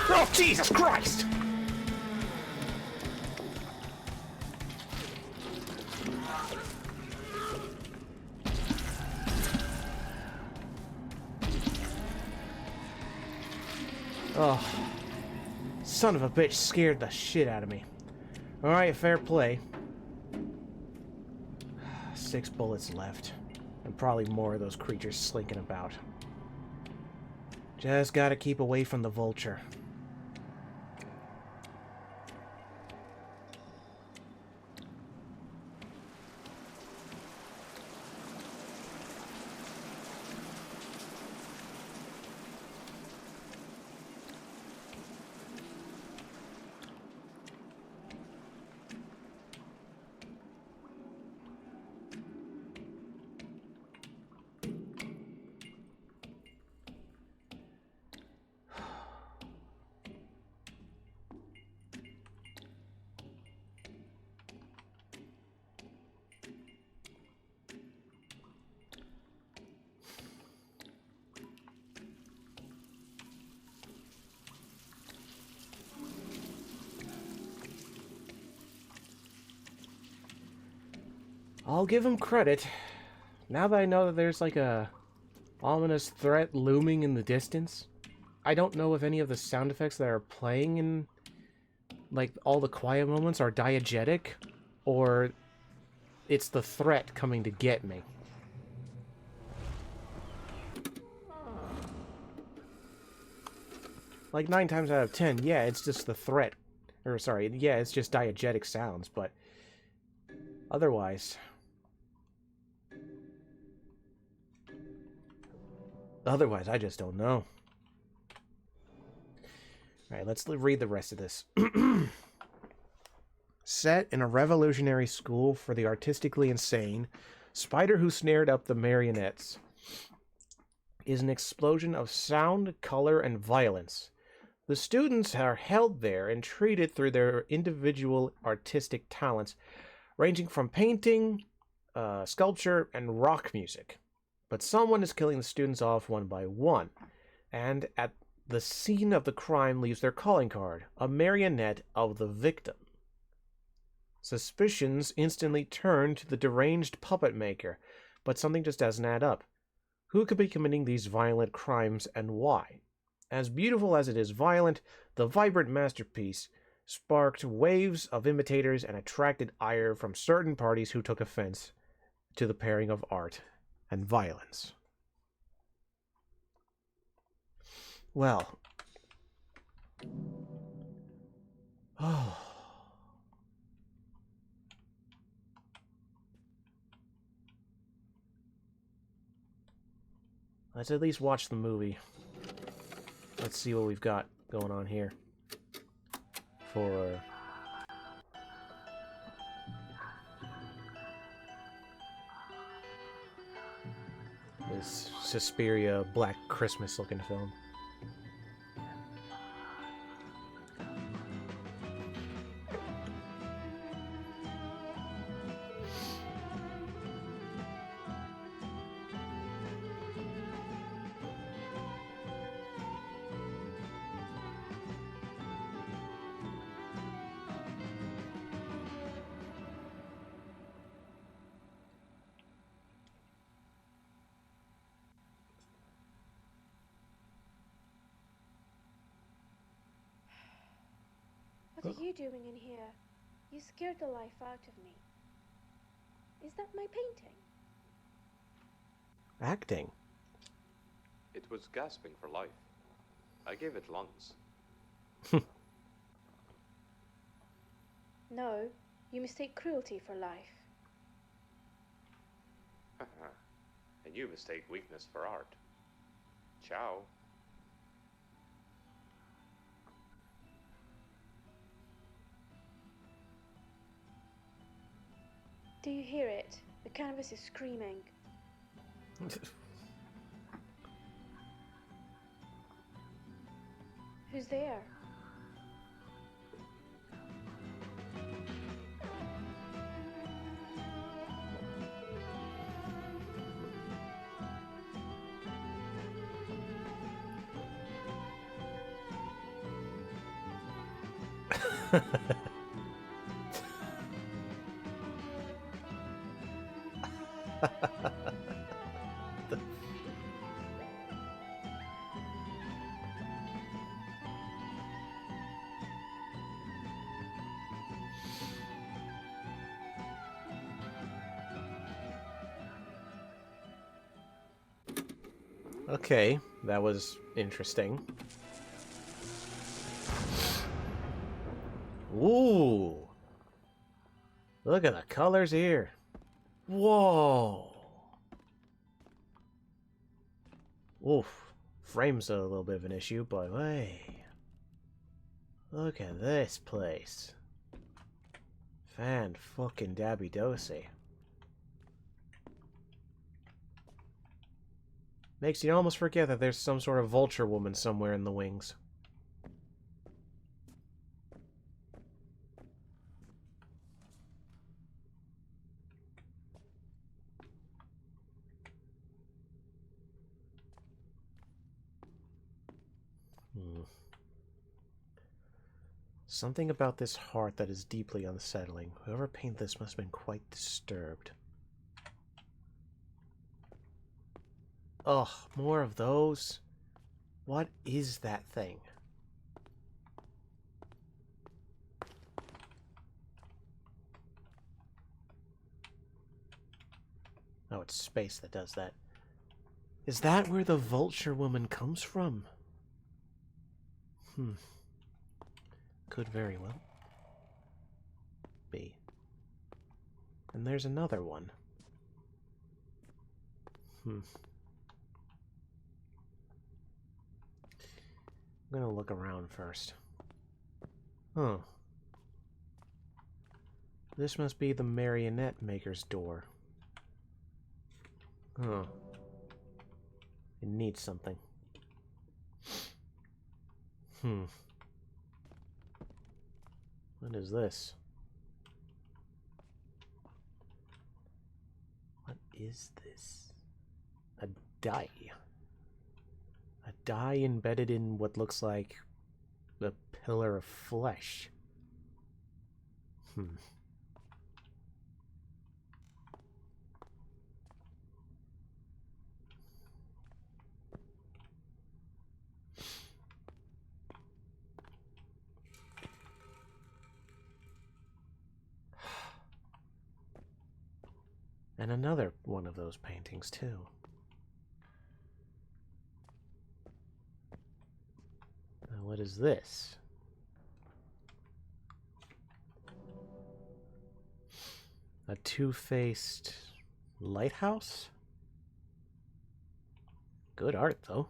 Oh, Jesus Christ! Oh, son of a bitch scared the shit out of me. Alright, fair play. 6 bullets left. And probably more of those creatures slinking about. Just gotta keep away from the vulture. I'll give him credit. Now that I know that there's like a ominous threat looming in the distance, I don't know if any of the sound effects that are playing in like all the quiet moments are diegetic or it's the threat coming to get me. Like 9 times out of 10, yeah, it's just the threat. Or sorry, yeah, it's just diegetic sounds, but otherwise... Otherwise, I just don't know. Alright, let's read the rest of this. Set in a revolutionary school for the artistically insane, Spider Who Snared Up the Marionettes is an explosion of sound, color, and violence. The students are held there and treated through their individual artistic talents, ranging from painting, sculpture, and rock music. But someone is killing the students off one by one, and at the scene of the crime leaves their calling card, a marionette of the victim. Suspicions instantly turn to the deranged puppet maker, but something just doesn't add up. Who could be committing these violent crimes and why? As beautiful as it is violent, the vibrant masterpiece sparked waves of imitators and attracted ire from certain parties who took offense to the pairing of art and violence. Well. Oh. Let's at least watch the movie. Let's see what we've got going on here. For this Suspiria Black Christmas looking film. What are you doing in here? You scared the life out of me. Is that my painting? Acting. It was gasping for life. I gave it lungs. No, you mistake cruelty for life. And you mistake weakness for art. Ciao. Do you hear it? The canvas is screaming. Who's there? Okay, that was interesting. Ooh. Look at the colors here. Whoa. Oof. Frame's a little bit of an issue, but hey. Look at this place. Fan-fucking-dabby-dosey. Makes you almost forget that there's some sort of vulture woman somewhere in the wings. Something about this heart that is deeply unsettling. Whoever painted this must have been quite disturbed. Ugh, more of those? What is that thing? Oh, it's space that does that. Is that where the vulture woman comes from? Could very well be. And there's another one. I'm gonna look around first. Huh. This must be the marionette maker's door. Huh. It needs something. What is this? is this? A die. A die embedded in what looks like a pillar of flesh. And another one of those paintings, too. Now, what is this? A two-faced lighthouse? Good art, though.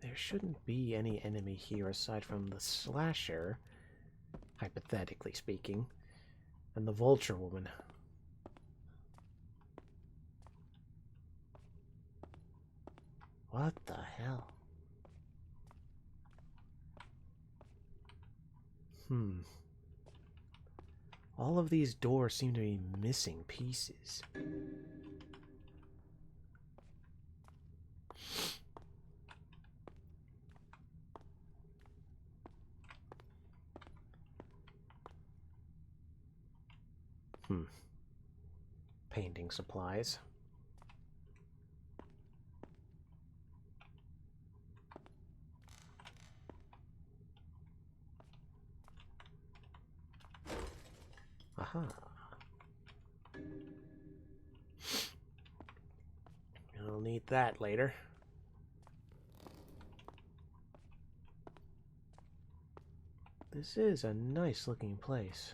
There shouldn't be any enemy here aside from the slasher, hypothetically speaking, and the vulture woman. What the hell? All of these doors seem to be missing pieces. Painting supplies. Aha. I'll need that later. This is a nice looking place.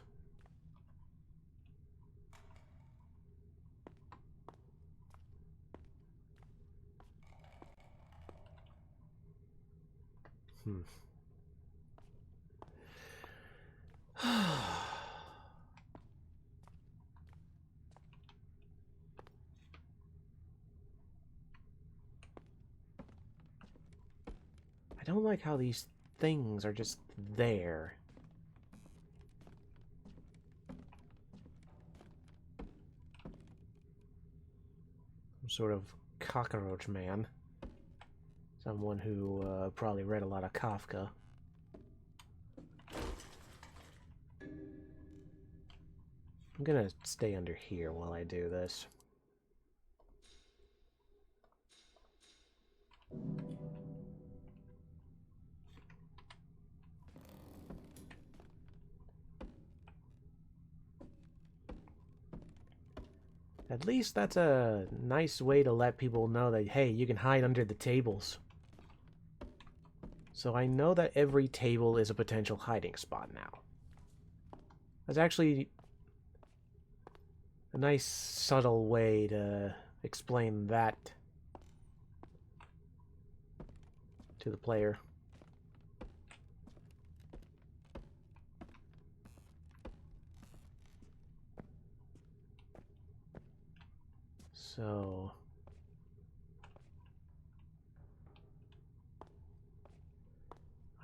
I don't like how these things are just there. Some sort of cockroach man. Someone who probably read a lot of Kafka. I'm gonna stay under here while I do this. At least that's a nice way to let people know that, hey, you can hide under the tables. So I know that every table is a potential hiding spot now. That's actually a nice, subtle way to explain that to the player. So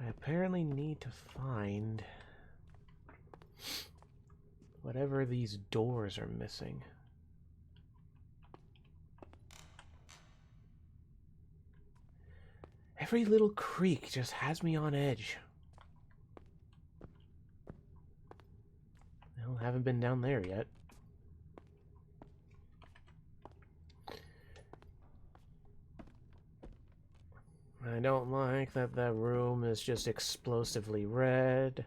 I apparently need to find whatever these doors are missing. Every little creak just has me on edge. Well, haven't been down there yet. I don't like that that room is just explosively red.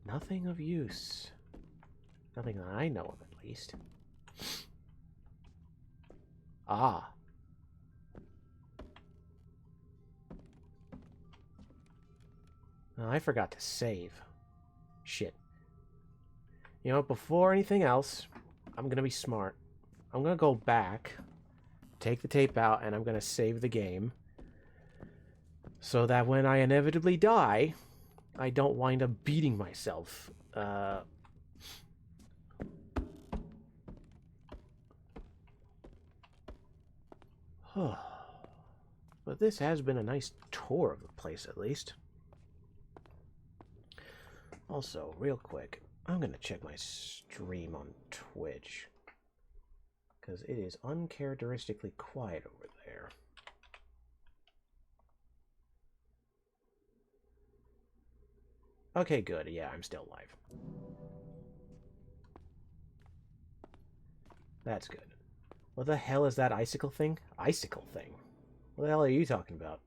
Nothing of use. Nothing that I know of, at least. Ah. Oh, I forgot to save. Shit. You know, before anything else, I'm gonna be smart. I'm gonna go back, take the tape out, and I'm gonna save the game. So that when I inevitably die, I don't wind up beating myself. But this has been a nice tour of the place, at least. Also, real quick, I'm gonna check my stream on Twitch, because it is uncharacteristically quiet over there. Okay, good. Yeah, I'm still live. That's good. What the hell is that icicle thing? Icicle thing? What the hell are you talking about?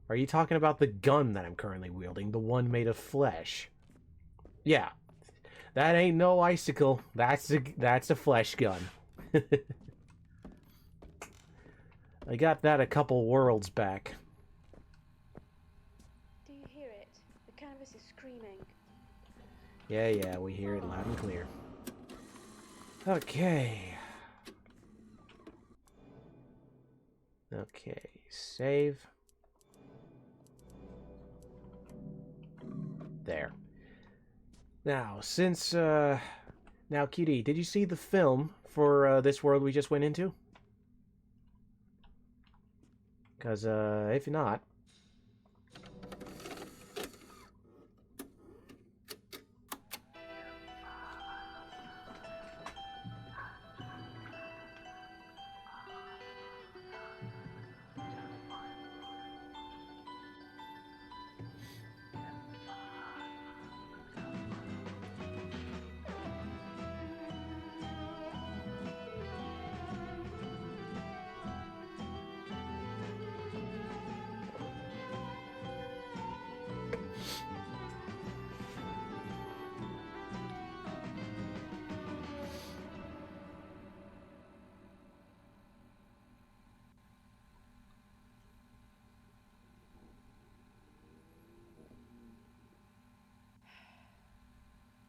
Are you talking about the gun that I'm currently wielding? The one made of flesh? Yeah. That ain't no icicle. That's a flesh gun. I got that a couple worlds back. Do you hear it? The canvas is screaming. Yeah, we hear it loud and clear. Okay. Okay, save. There. Now, since, now, QD, did you see the film for this world we just went into? Because, if not...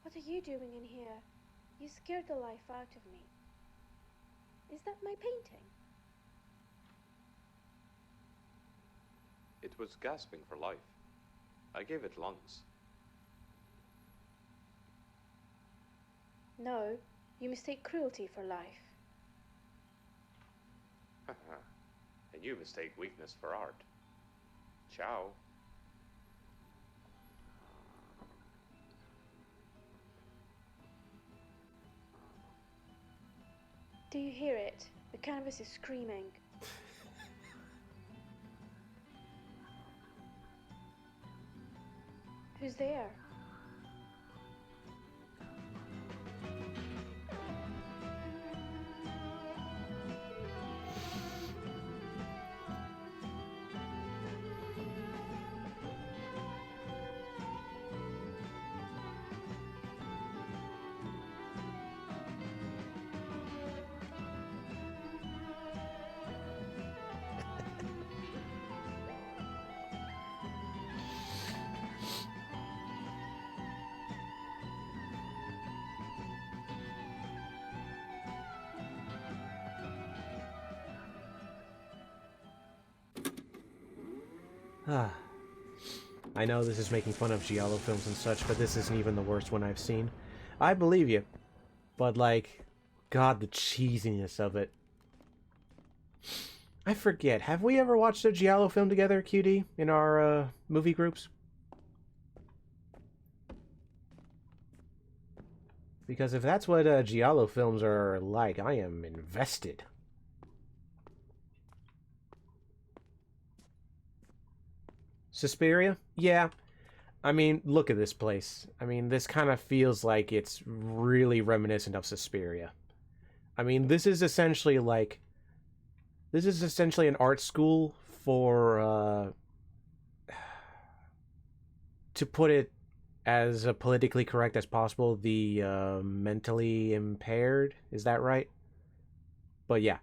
What are you doing in here? You scared the life out of me. Is that my painting? It was gasping for life. I gave it lungs. No, you mistake cruelty for life. And you mistake weakness for art. Ciao. Do you hear it? The canvas is screaming. Who's there? I know this is making fun of Giallo films and such, but this isn't even the worst one I've seen. I believe you. But, like, God, the cheesiness of it. I forget, have we ever watched a Giallo film together, QD, in our, movie groups? Because if that's what, Giallo films are like, I am invested. Suspiria? Yeah. I mean, look at this place. I mean, this kind of feels like it's really reminiscent of Suspiria. I mean, this is essentially like... This is essentially an art school for, to put it as politically correct as possible, the mentally impaired. Is that right? But yeah.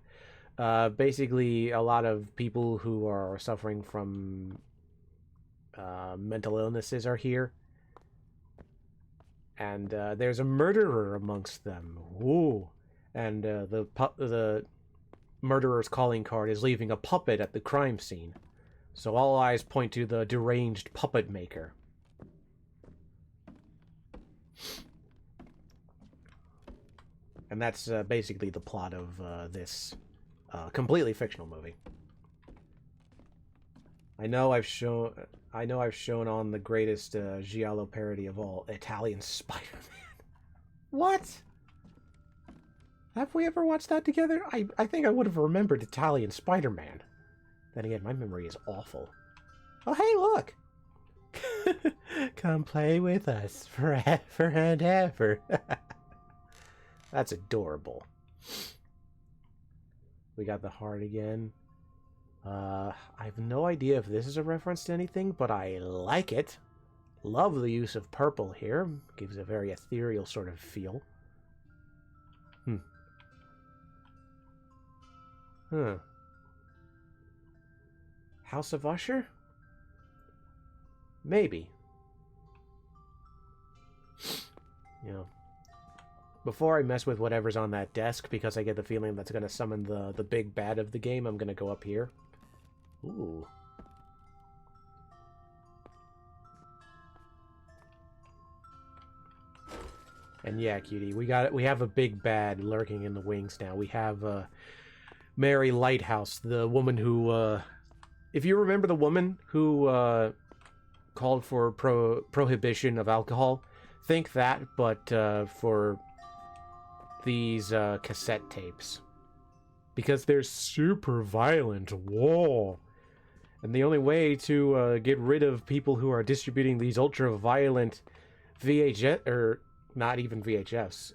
Basically, a lot of people who are suffering from mental illnesses are here. And there's a murderer amongst them. Ooh. And the murderer's calling card is leaving a puppet at the crime scene. So all eyes point to the deranged puppet maker. And that's basically the plot of this completely fictional movie. I know I've shown on the greatest giallo parody of all, Italian Spider-Man. What? Have we ever watched that together? I think I would have remembered Italian Spider-Man. Then again, my memory is awful. Oh, hey, look! Come play with us forever and ever. That's adorable. We got the heart again. I have no idea if this is a reference to anything, but I like it. Love the use of purple here. Gives a very ethereal sort of feel. House of Usher? Maybe. You know. Before I mess with whatever's on that desk, because I get the feeling that's going to summon the big bad of the game, I'm going to go up here. Ooh. And yeah, cutie, we have a big bad lurking in the wings now. We have Mary Lighthouse, the woman who if you remember the woman who called for prohibition of alcohol, think that, but for these cassette tapes. Because they're super violent. Whoa. And the only way to get rid of people who are distributing these ultra-violent VHS, or not even VHS,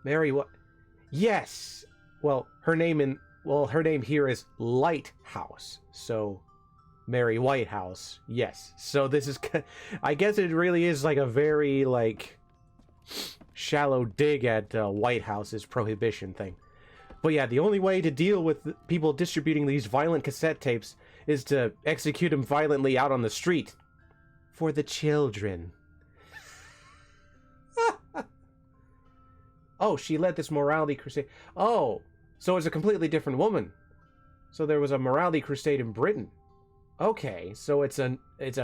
Mary what? Yes! Well, her name here is Lighthouse, so Mary Whitehouse, yes. So this is, I guess it really is like a very, like, shallow dig at White House's prohibition thing. But yeah, the only way to deal with people distributing these violent cassette tapes is to execute them violently out on the street. For the children. Oh, she led this morality crusade. Oh, so it's a completely different woman. So there was a morality crusade in Britain. Okay, so it's a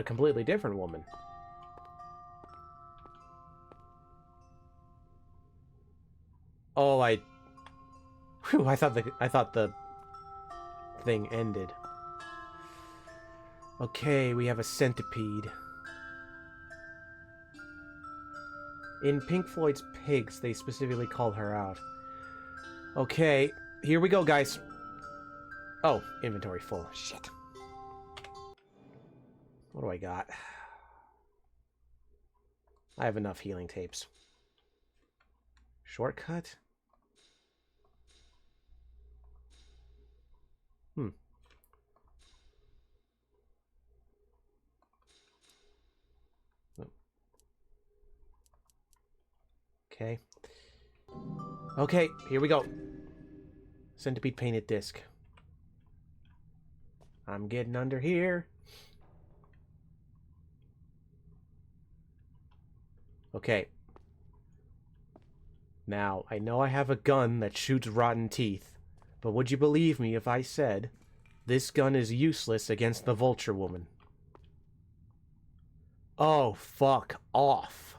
completely different woman. Oh, I thought the thing ended. Okay, we have a centipede. In Pink Floyd's Pigs, they specifically call her out. Okay, here we go, guys. Oh, inventory full. Shit. What do I got? I have enough healing tapes. Shortcut? Okay. Okay, here we go. Centipede painted disc. I'm getting under here. Okay. Now, I know I have a gun that shoots rotten teeth, but would you believe me if I said this gun is useless against the Vulture Woman? Oh, fuck off.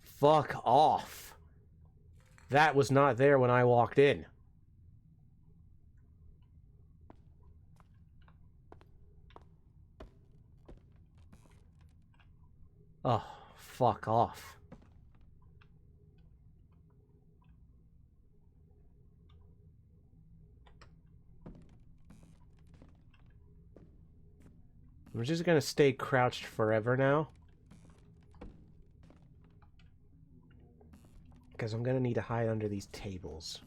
Fuck off. That was not there when I walked in. Oh, fuck off. I'm just gonna stay crouched forever now. Because I'm gonna need to hide under these tables.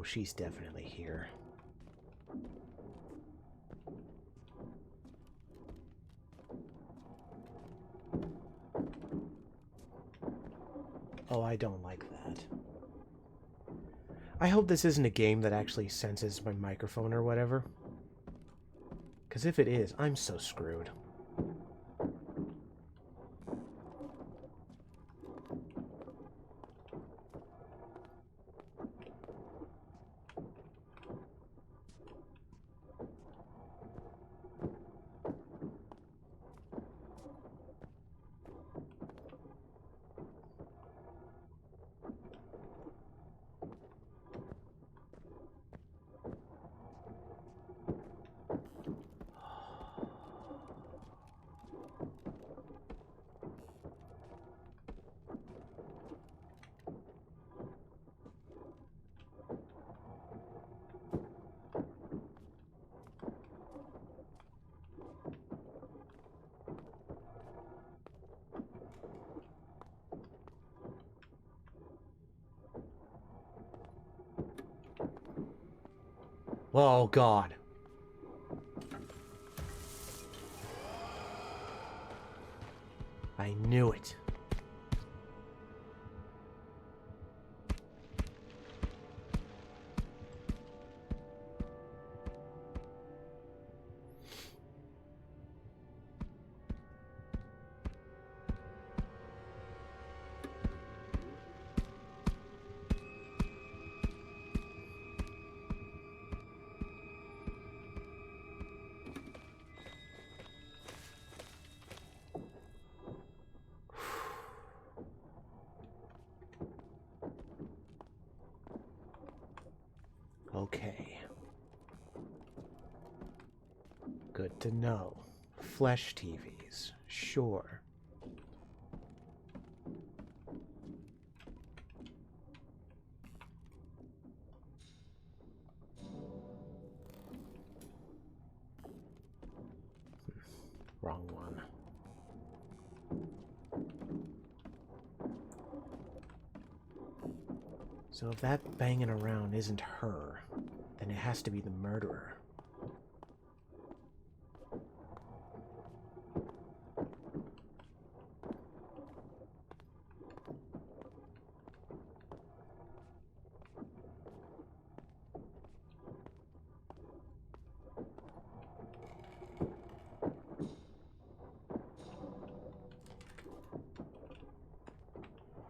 Oh, she's definitely here. Oh, I don't like that. I hope this isn't a game that actually senses my microphone or whatever. Because if it is, I'm so screwed. Oh, God. I knew it. Okay. Good to know. Flesh TVs. Sure. Wrong one. So if that banging around isn't her, then it has to be the murderer.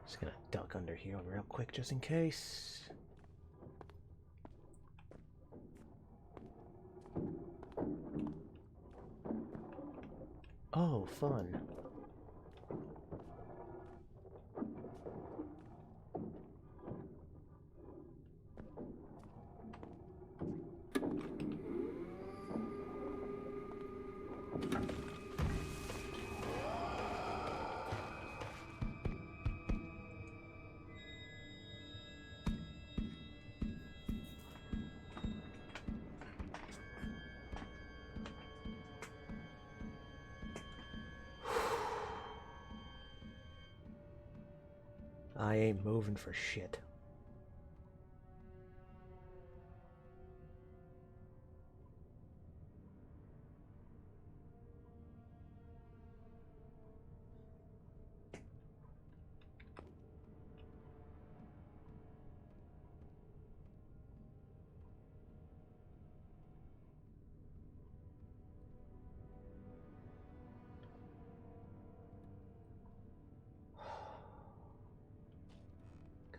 Just gonna duck under here real quick just in case. Oh, fun. I ain't moving for shit.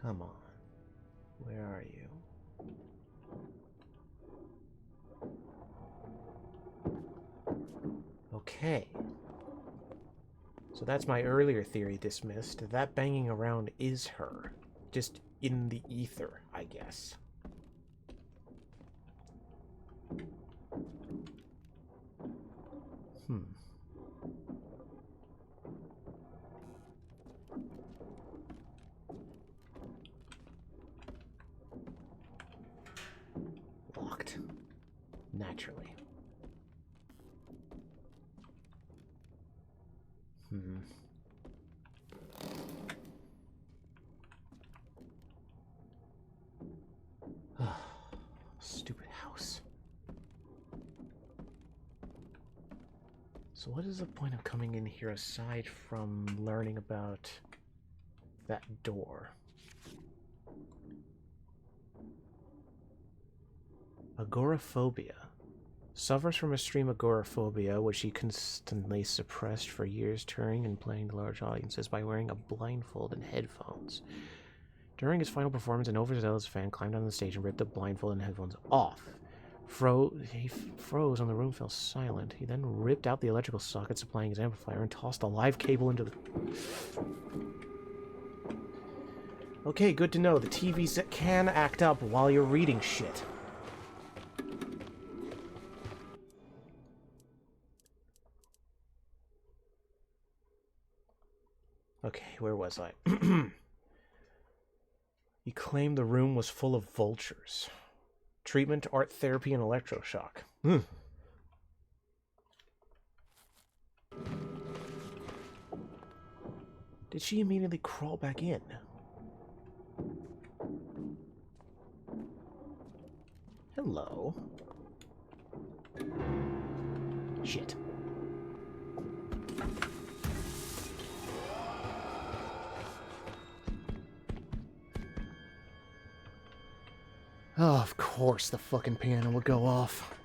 Come on. Where are you? Okay. So that's my earlier theory dismissed. That banging around is her. Just in the ether, I guess. Locked. Naturally. So what is the point of coming in here aside from learning about that door? Agoraphobia. Suffers from extreme agoraphobia, which he constantly suppressed for years, touring and playing to large audiences by wearing a blindfold and headphones. During his final performance, an overzealous fan climbed on the stage and ripped the blindfold and headphones off. He froze and the room fell silent. He then ripped out the electrical socket supplying his amplifier and tossed a live cable into the... Okay, good to know. The TVs can act up while you're reading shit. Okay, where was I? He claimed the room was full of vultures. Treatment, art therapy, and electroshock. Did she immediately crawl back in? Hello. Shit. Oh, of course the fucking piano would go off.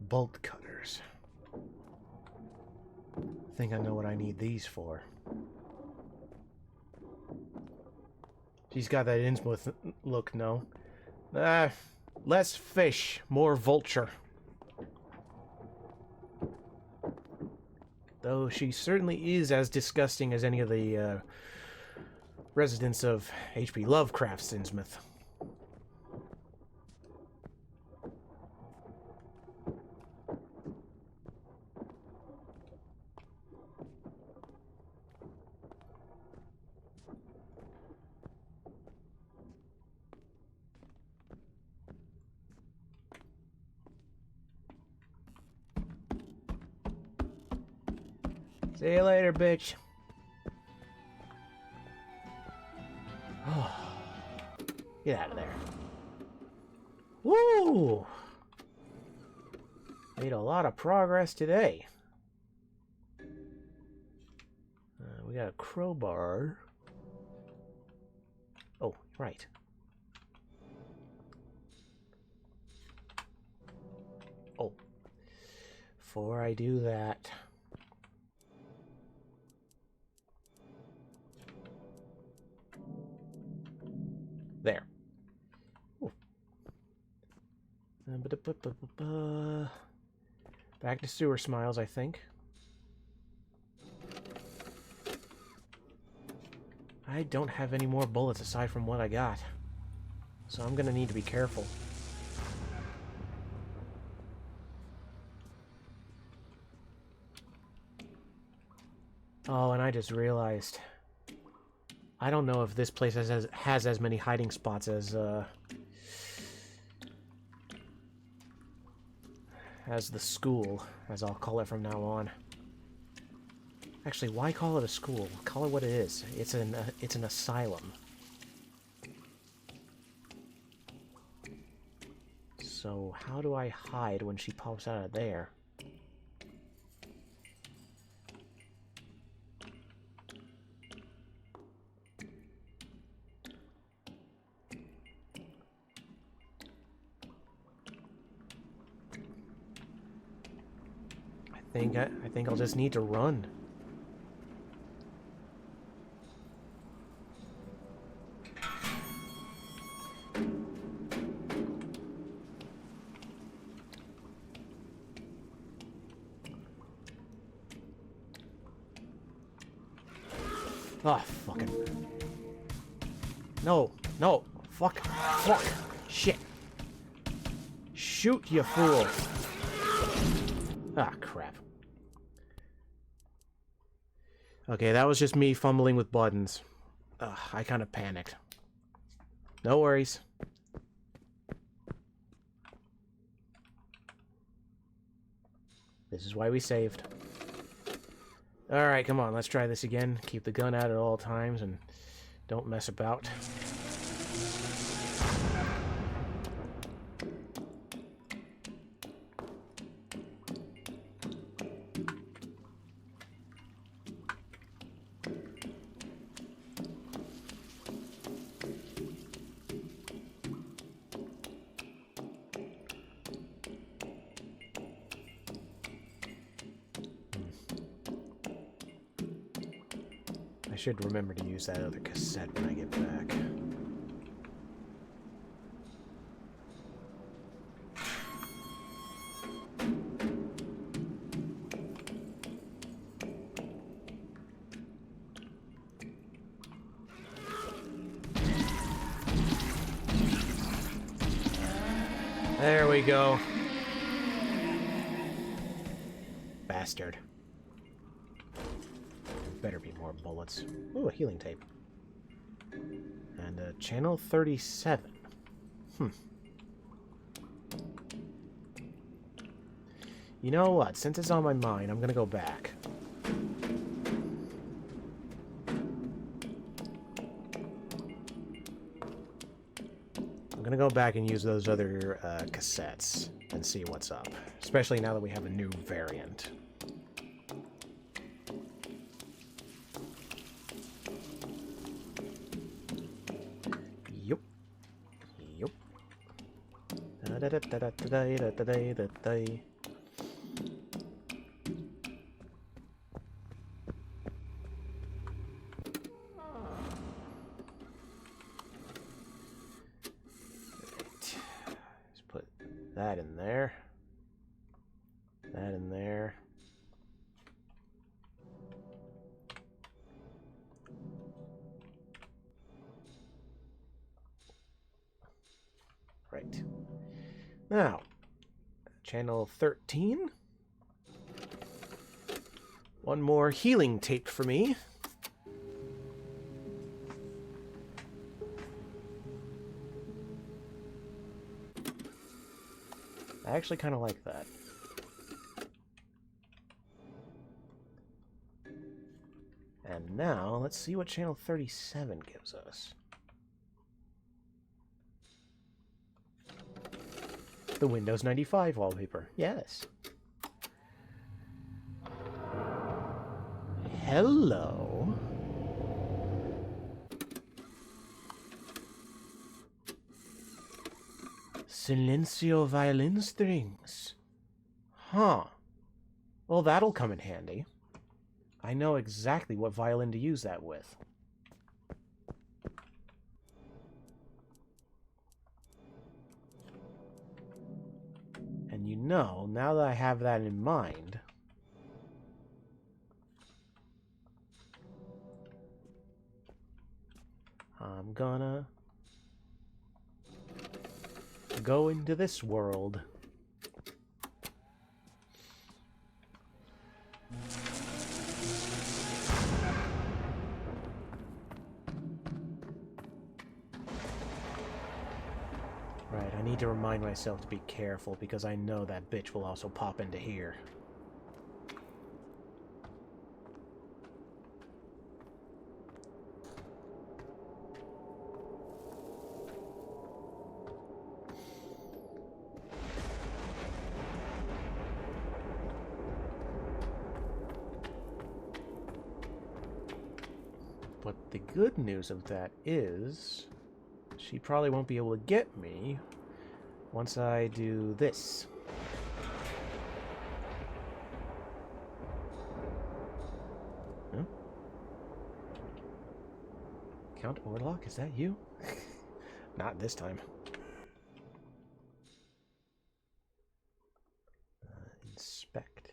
Bolt cutters. I think I know what I need these for. She's got that Innsmouth look, no? Less fish, more vulture. Though she certainly is as disgusting as any of the residents of H.P. Lovecraft's Innsmouth. See you later, bitch. Get out of there. Woo! Made a lot of progress today. We got a crowbar. Oh, right. Oh. Before I do that... There. Back to sewer smiles, I think. I don't have any more bullets aside from what I got. So I'm gonna need to be careful. Oh, and I just realized... I don't know if this place has as many hiding spots as the school, as I'll call it from now on. Actually, why call it a school? Call it what it is. It's an asylum. So how do I hide when she pops out of there? I think I'll just need to run. Ah, fucking. No, no, fuck, shit. Shoot, you fool. Ah, crap. Okay, that was just me fumbling with buttons. Ugh, I kind of panicked. No worries. This is why we saved. Alright, come on, let's try this again. Keep the gun out at all times and don't mess about. I should remember to use that other cassette when I get back. There we go. Bastard. Better be more bullets. Ooh, a healing tape. And channel 37. You know what? Since it's on my mind, I'm gonna go back. I'm gonna go back and use those other cassettes and see what's up. Especially now that we have a new variant. Yup. Yup. Da-da-da-da-da-da-da-da-da-da. Let's put that in there. That in there. Right. Now, channel 13. One more healing tape for me. I actually kind of like that. And now, let's see what channel 37 gives us. The Windows 95 wallpaper. Yes. Hello. Silencio violin strings. Huh. Well, that'll come in handy. I know exactly what violin to use that with. And you know, now that I have that in mind, I'm gonna go into this world. Right, I need to remind myself to be careful because I know that bitch will also pop into here. But the good news of that is, she probably won't be able to get me once I do this. Huh? Count Orlok, is that you? Not this time. Inspect.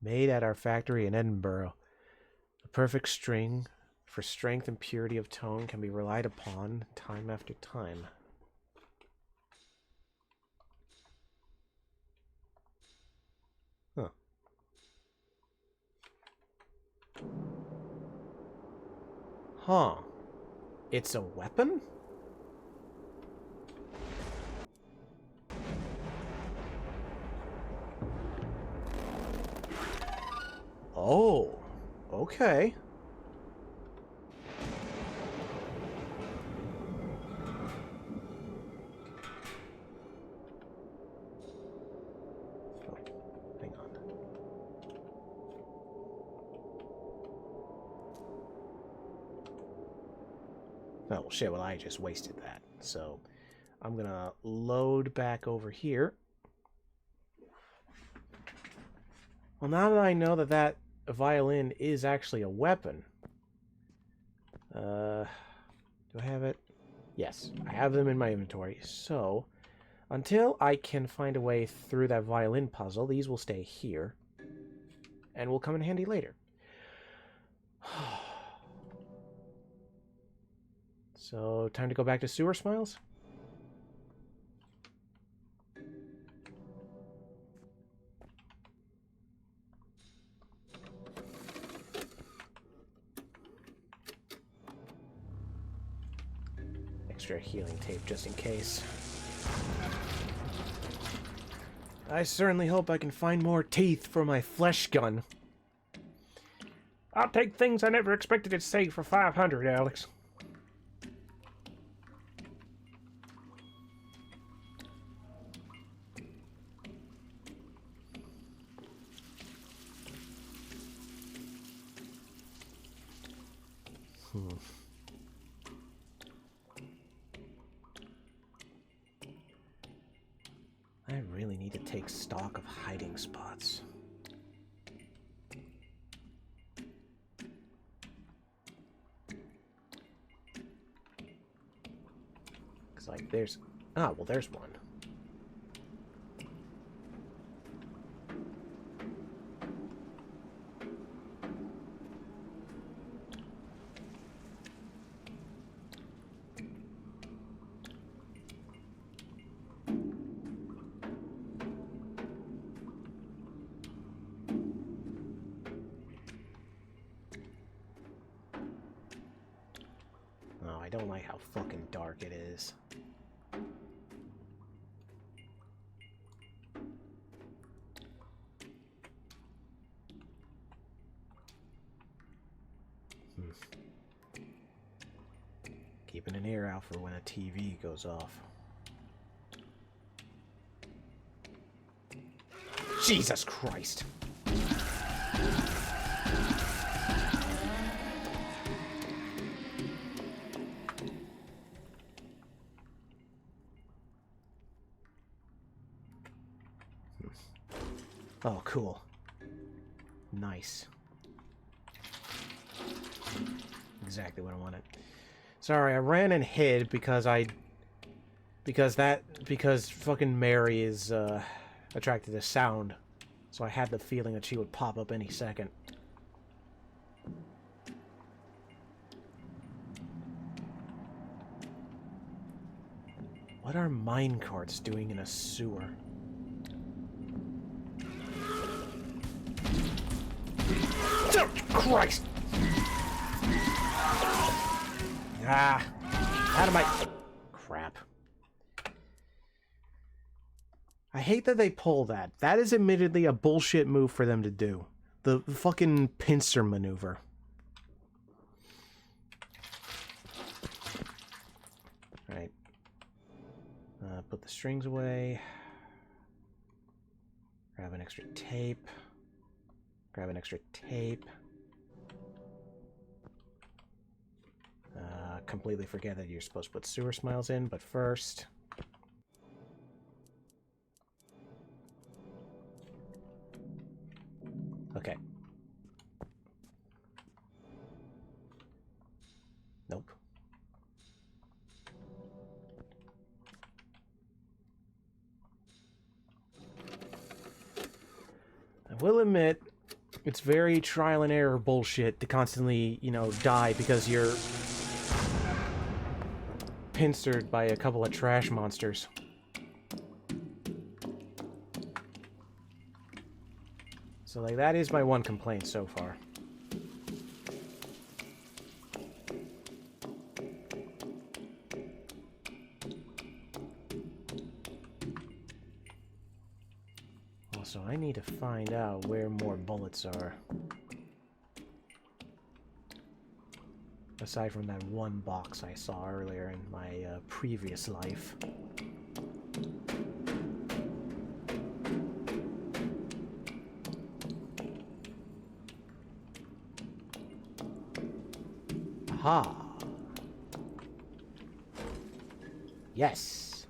Made at our factory in Edinburgh. A perfect string for strength and purity of tone can be relied upon time after time. Huh. Huh. It's a weapon? Oh, okay. Oh, hang on. Oh, shit, well, I just wasted that. So, I'm gonna load back over here. Well, now that I know that that violin is actually a weapon, do I have it? Yes, I have them in my inventory. So, until I can find a way through that violin puzzle, these will stay here, and will come in handy later. So, time to go back to Sewer Smiles? Extra healing tape just in case. I certainly hope I can find more teeth for my flesh gun. I'll take things I never expected to say for 500, Alex. I really need to take stock of hiding spots. Cause like there's... Ah, well there's one. Oh, I don't like how fucking dark it is. Keeping an ear out for when a TV goes off. Jesus Christ! Oh, cool. Nice. Exactly what I wanted. Sorry, I ran and hid because fucking Mary is attracted to sound. So I had the feeling that she would pop up any second. What are minecarts doing in a sewer? Oh, Christ! Ah! Out of my... Crap. I hate that they pull that. That is admittedly a bullshit move for them to do. The fucking pincer maneuver. Right. Put the strings away. Grab an extra tape. Grab an extra tape. Completely forget that you're supposed to put Sewer Smiles in, but first... Okay. Nope. I will admit, it's very trial and error bullshit to constantly, you know, die because you're pincered by a couple of trash monsters. So, like, that is my one complaint so far. Also, I need to find out where more bullets are. Aside from that one box I saw earlier in my previous life. Aha! Yes!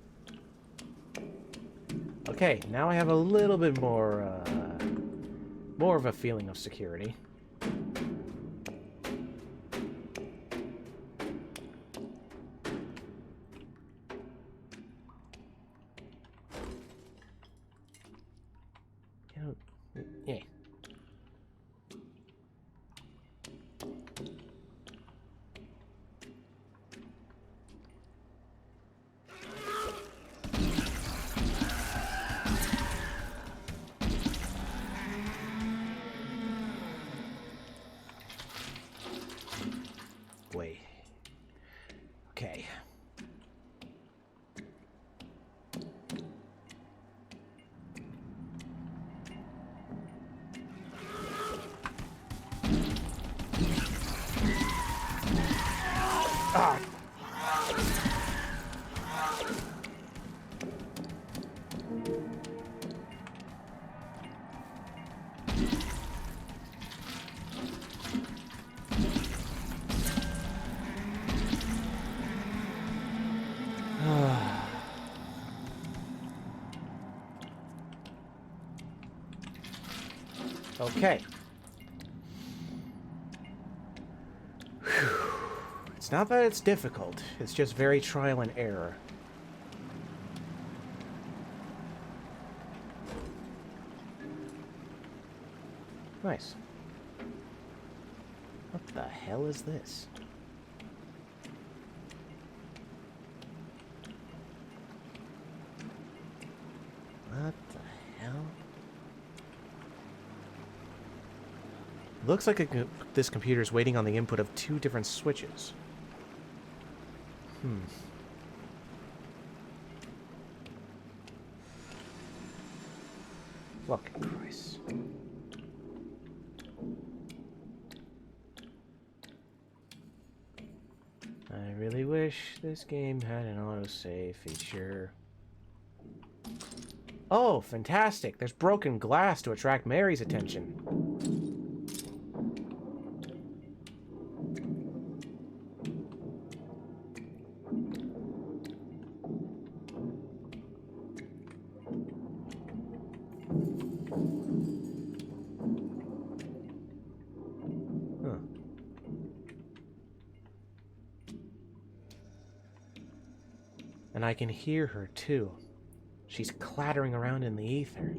Okay, now I have a little bit more of a feeling of security. Yeah. Wait. Okay. Ah. Okay. Whew. It's not that it's difficult, it's just very trial and error. Nice. What the hell is this? What the hell? Looks like this computer is waiting on the input of 2 different switches. Fucking Christ. I really wish this game had an autosave feature. Oh, fantastic! There's broken glass to attract Mary's attention. Huh. And I can hear her, too. She's clattering around in the ether.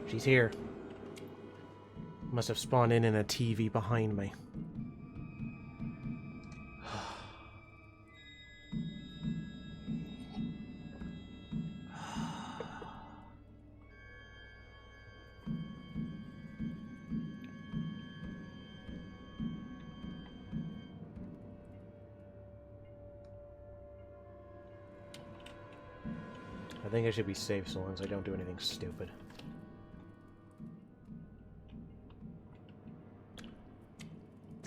She's here. Must have spawned in a TV behind me. I think I should be safe so long as I don't do anything stupid.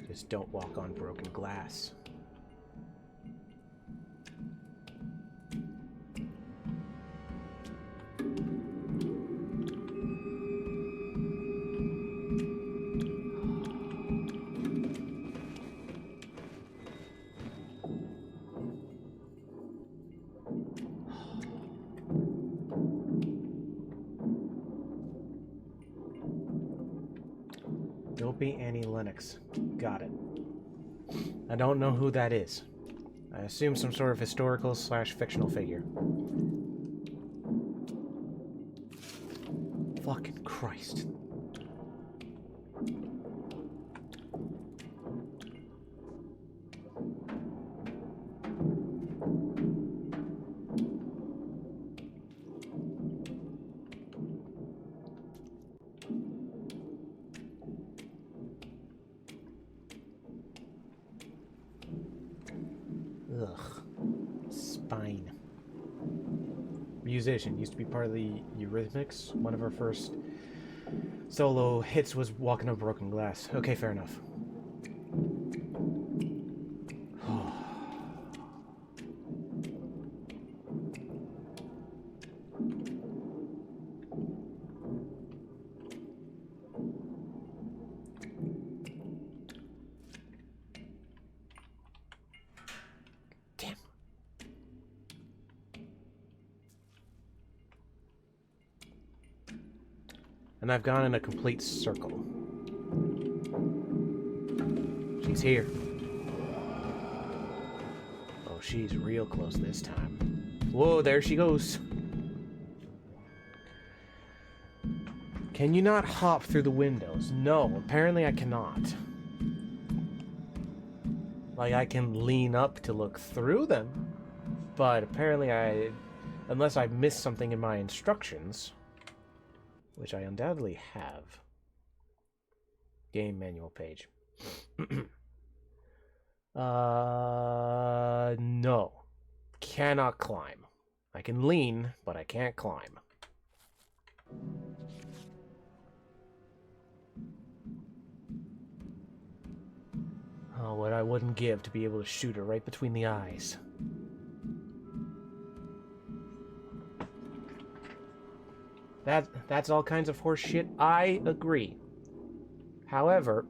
Just don't walk on broken glass. Don't be Annie Lennox. Got it. I don't know who that is. I assume some sort of historical/fictional figure. Fucking Christ. Ugh. Spine. Musician. Used to be part of the Eurythmics. One of our first solo hits was Walking on Broken Glass. Okay, fair enough. Damn. And I've gone in a complete circle. She's here. Oh, she's real close this time. Whoa, there she goes. Can you not hop through the windows? No, apparently I cannot. Like, I can lean up to look through them, but apparently unless I missed something in my instructions, which I undoubtedly have. Game manual page. No. Cannot climb. I can lean, but I can't climb. Oh, what I wouldn't give to be able to shoot her right between the eyes. That's all kinds of horse shit. I agree. However,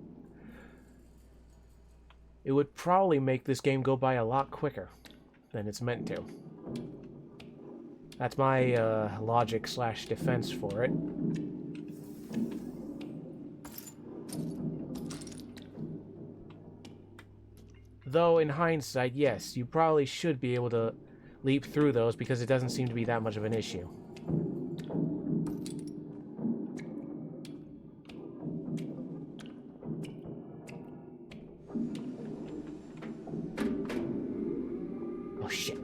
it would probably make this game go by a lot quicker than it's meant to. That's my logic / defense for it. Though, in hindsight, yes, you probably should be able to leap through those because it doesn't seem to be that much of an issue. Oh, shit.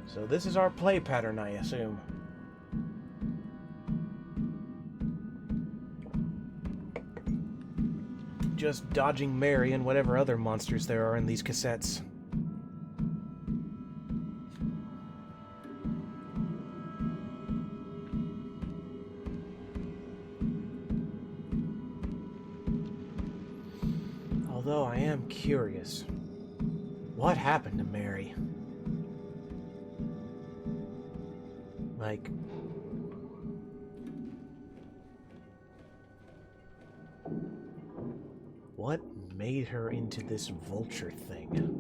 So this is our play pattern, I assume. Just dodging Mary and whatever other monsters there are in these cassettes. Although I am curious, what happened to Mary? Like, what made her into this vulture thing?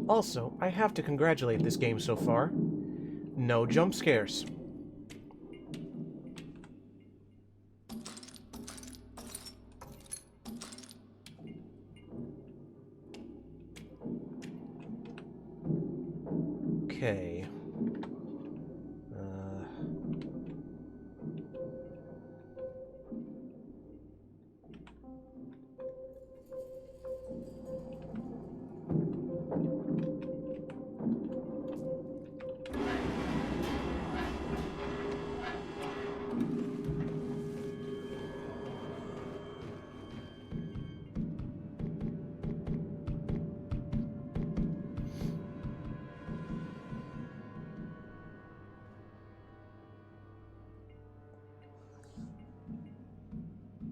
Also, I have to congratulate this game so far. No jump scares. Okay.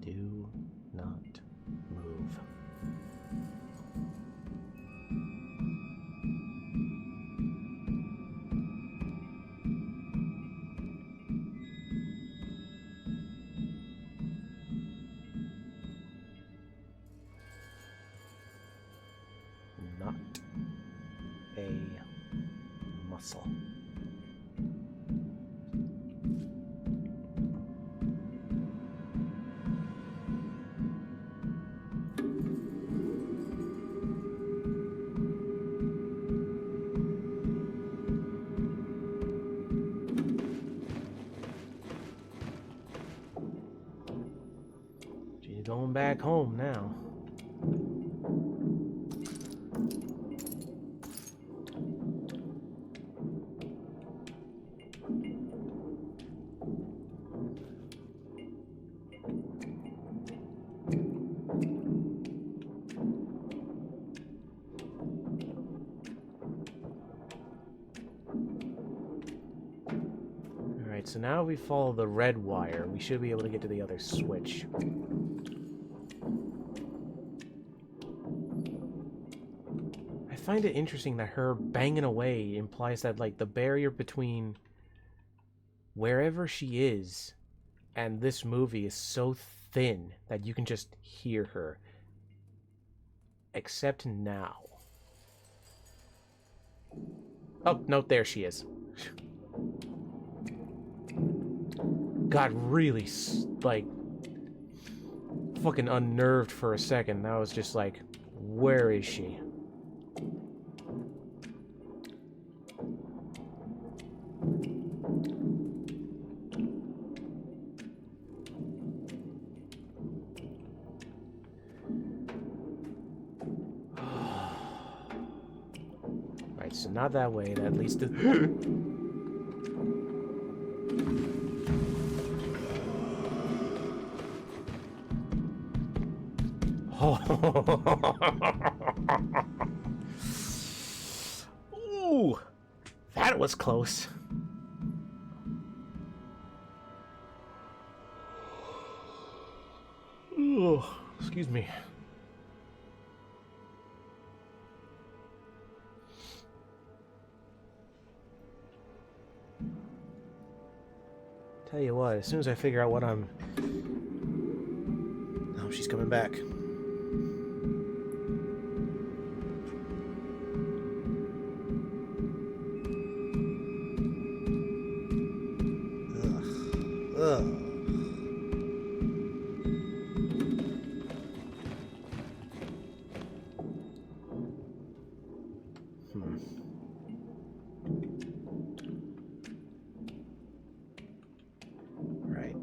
Do not move. Not a muscle. She's going back home now. Alright, so now we follow the red wire. We should be able to get to the other switch. I find it interesting that her banging away implies that, like, the barrier between wherever she is and this movie is so thin that you can just hear her. Except now. Oh, no, there she is. Got really, like, fucking unnerved for a second. I was just like, where is she? Right, so not that way. That leads to... Ooh, that was close. Ooh, excuse me. Tell you what, as soon as I figure out what I'm... Oh, she's coming back. Ugh. Right.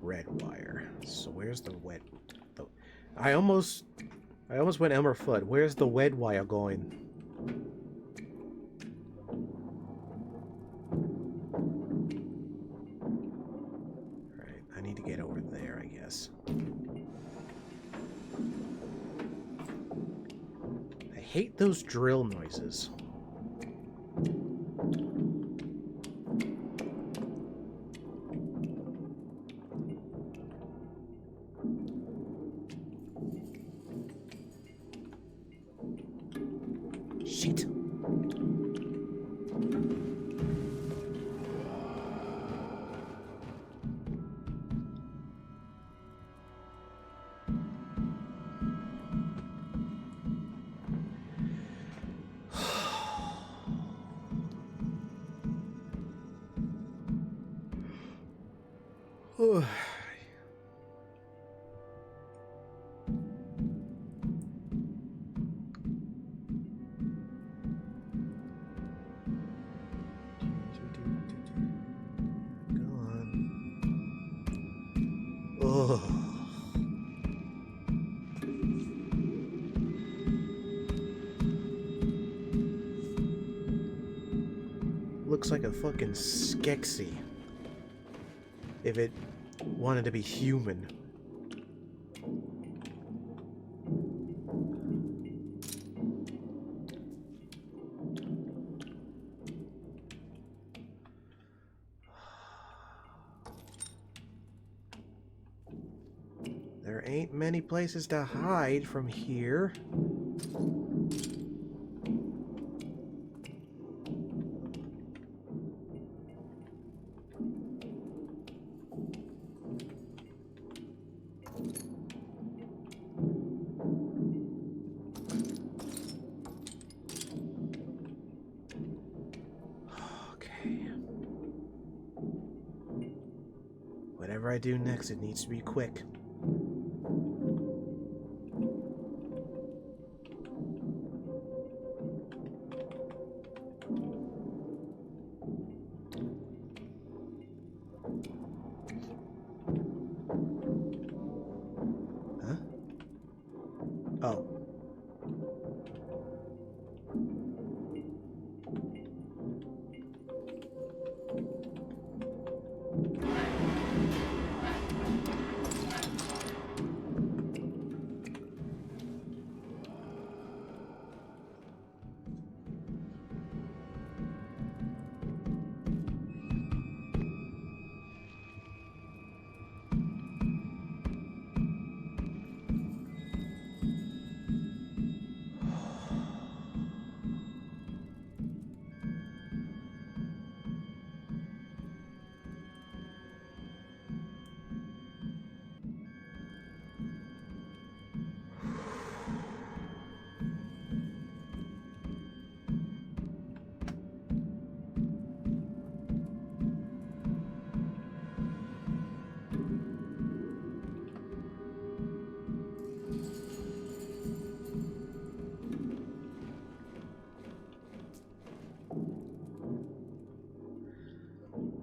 Red wire. So where's the wet... I almost went Elmer Fudd. Where's the red wire going? I need to get over there, I guess. I hate those drill noises. Shit. Ugh. Looks like a fucking Skeksis. If it wanted to be human. There ain't many places to hide from here. Whatever I do next, it needs to be quick. Huh? Oh.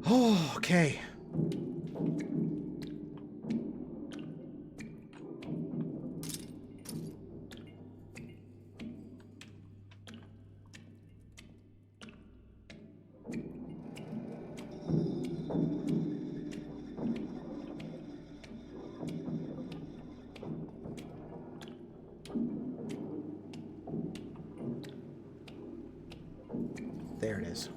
Oh, okay. There it is.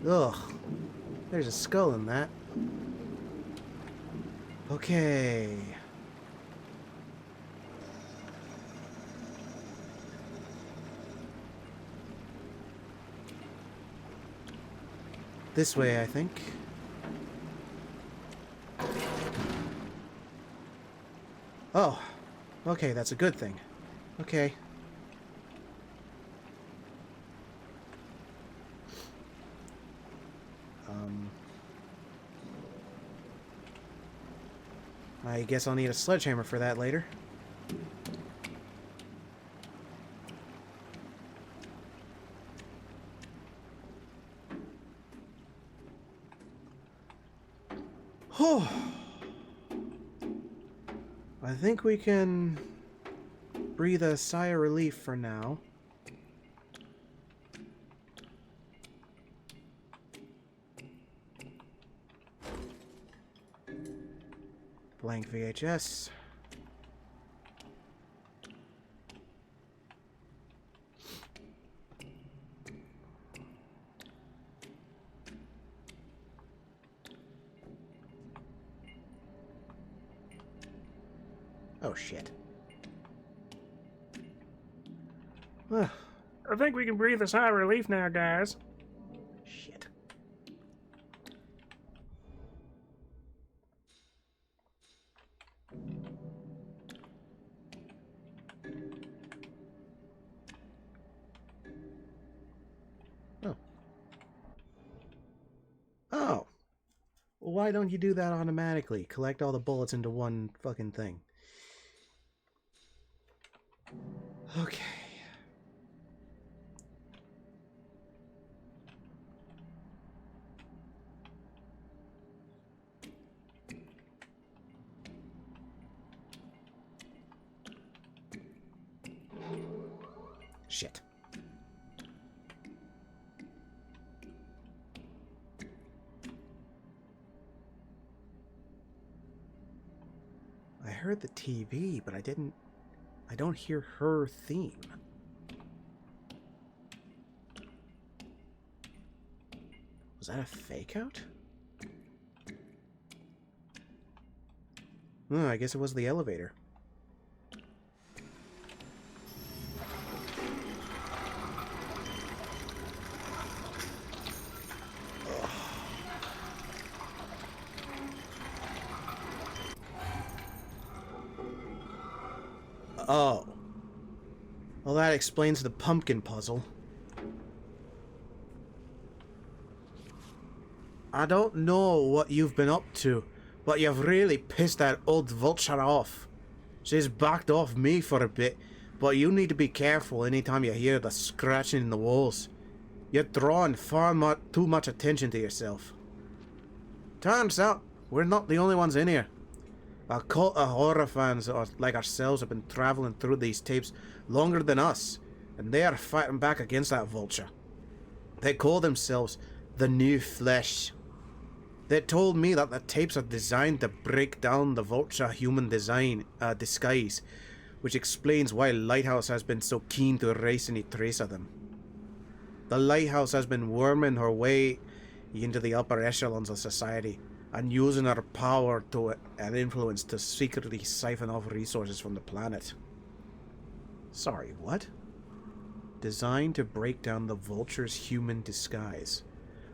Ugh. There's a skull in that. Okay. This way, I think. Oh. Okay, that's a good thing. Okay. I guess I'll need a sledgehammer for that later. Oh. I think we can breathe a sigh of relief for now. Blank VHS. Oh shit. I think we can breathe a sigh of relief now, guys. Shit. Oh. Oh. Well, why don't you do that automatically? Collect all the bullets into one fucking thing. Okay. Shit. I heard the TV, but I don't hear her theme. Was that a fake out? Oh, I guess it was the elevator. Oh. Well, that explains the pumpkin puzzle. I don't know what you've been up to, but you've really pissed that old vulture off. She's backed off me for a bit, but you need to be careful anytime you hear the scratching in the walls. You're drawing too much attention to yourself. Turns out, we're not the only ones in here. A cult of horror fans like ourselves have been traveling through these tapes longer than us, and they are fighting back against that vulture. They call themselves the New Flesh. They told me that the tapes are designed to break down the vulture human disguise, which explains why Lighthouse has been so keen to erase any trace of them. The Lighthouse has been worming her way into the upper echelons of society and using her power and influence to secretly siphon off resources from the planet. Sorry, what? Designed to break down the vulture's human disguise.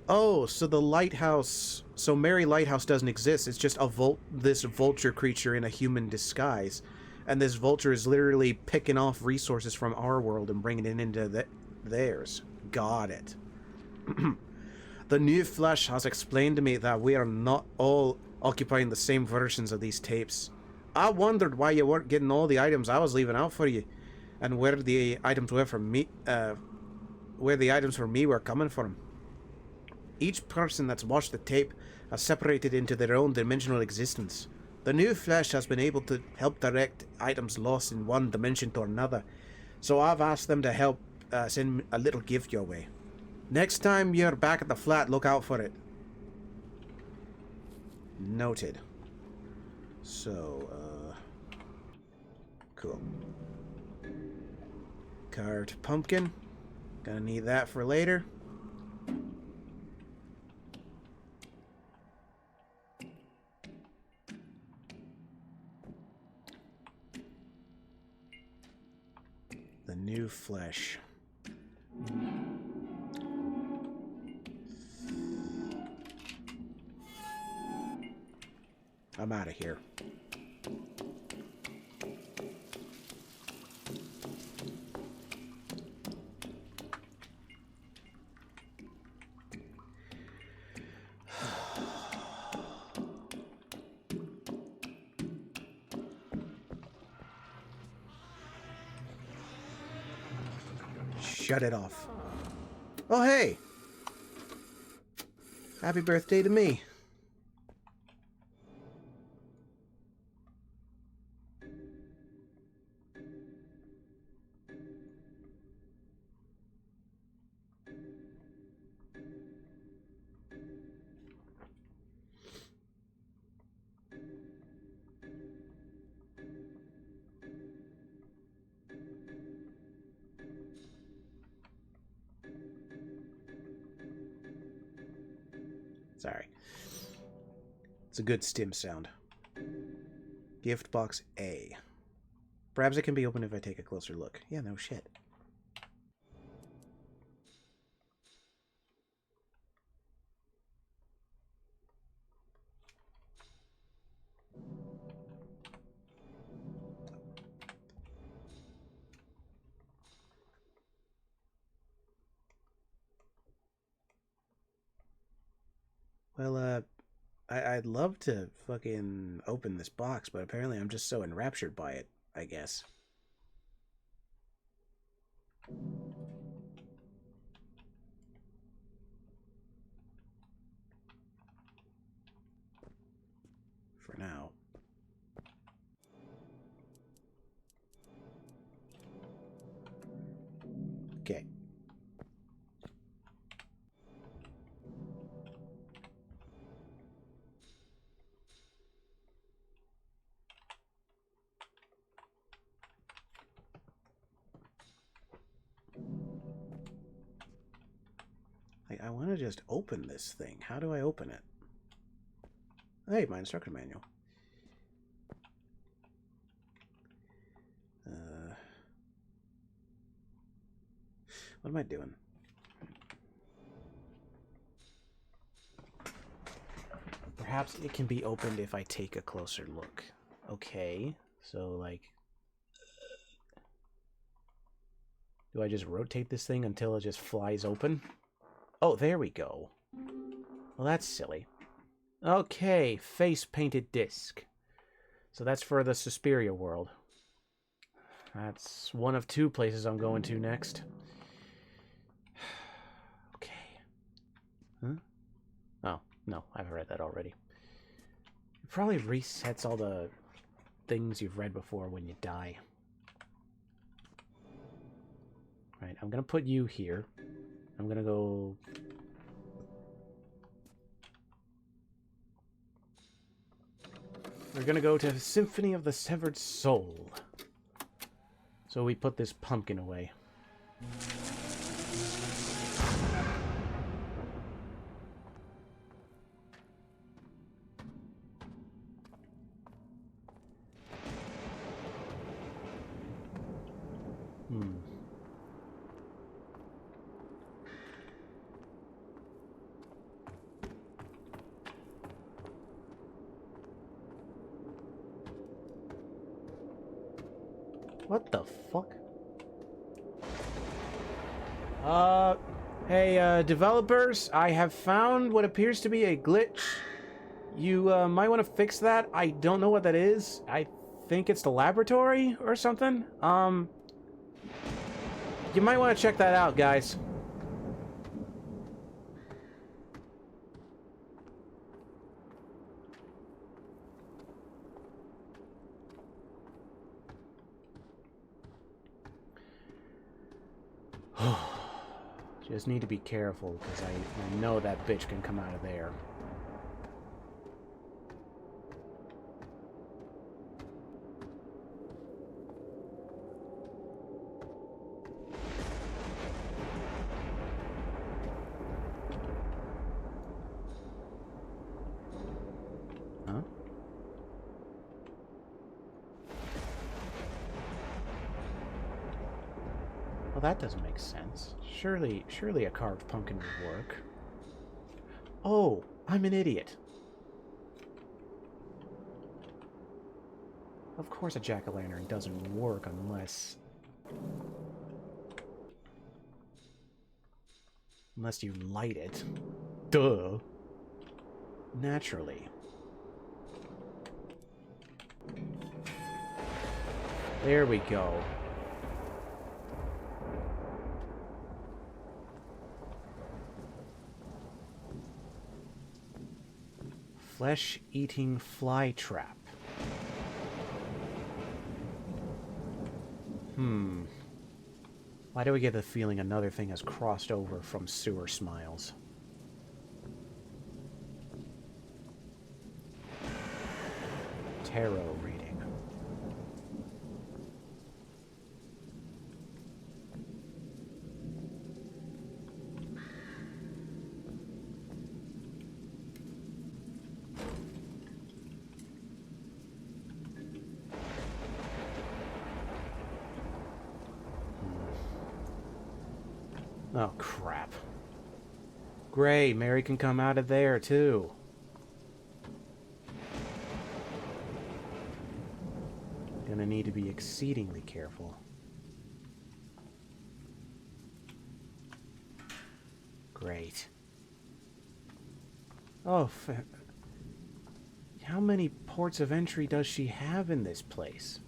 Oh, so the Lighthouse... So Mary Lighthouse doesn't exist. It's just this vulture creature in a human disguise. And this vulture is literally picking off resources from our world and bringing it into theirs. Got it. The New Flesh has explained to me that we are not all occupying the same versions of these tapes. I wondered why you weren't getting all the items I was leaving out for you. And where the items were from me... where the items for me were coming from. Each person that's watched the tape has separated into their own dimensional existence. The New Flesh has been able to help direct items lost in one dimension to another, so I've asked them to help send a little gift your way. Next time you're back at the flat, look out for it. Noted. So, cool. Carved pumpkin. Gonna need that for later. The New Flesh. I'm out of here. Shut it off. Oh, hey! Happy birthday to me. Sorry. It's a good stim sound. Gift box A. Perhaps it can be opened if I take a closer look. Yeah, no shit. Well, I'd love to fucking open this box, but apparently I'm just so enraptured by it, I guess. For now. Okay. I want to just open this thing. How do I open it? Hey, my instruction manual. What am I doing? Perhaps it can be opened if I take a closer look. Okay, so like... Do I just rotate this thing until it just flies open? Oh, there we go. Well, that's silly. Okay, face-painted disc. So that's for the Suspiria world. That's one of two places I'm going to next. Okay. Huh? Oh, no, I've read that already. It probably resets all the things you've read before when you die. Right, I'm gonna put you here. I'm gonna go... We're gonna go to Symphony of the Severed Soul. So we put this pumpkin away. What the fuck? Hey, developers, I have found what appears to be a glitch. You, might want to fix that. I don't know what that is. I think it's the laboratory or something. You might want to check that out, guys. Just need to be careful, because I know that bitch can come out of there. Huh? Well, that doesn't make sense. Surely a carved pumpkin would work. Oh, I'm an idiot. Of course a jack-o'-lantern doesn't work unless you light it. Duh. Naturally. There we go. Flesh-eating fly trap. Why do we get the feeling another thing has crossed over from Sewer Smiles? Tarot reading. Oh, crap. Great, Mary can come out of there, too. Gonna need to be exceedingly careful. Great. Oh, how many ports of entry does she have in this place?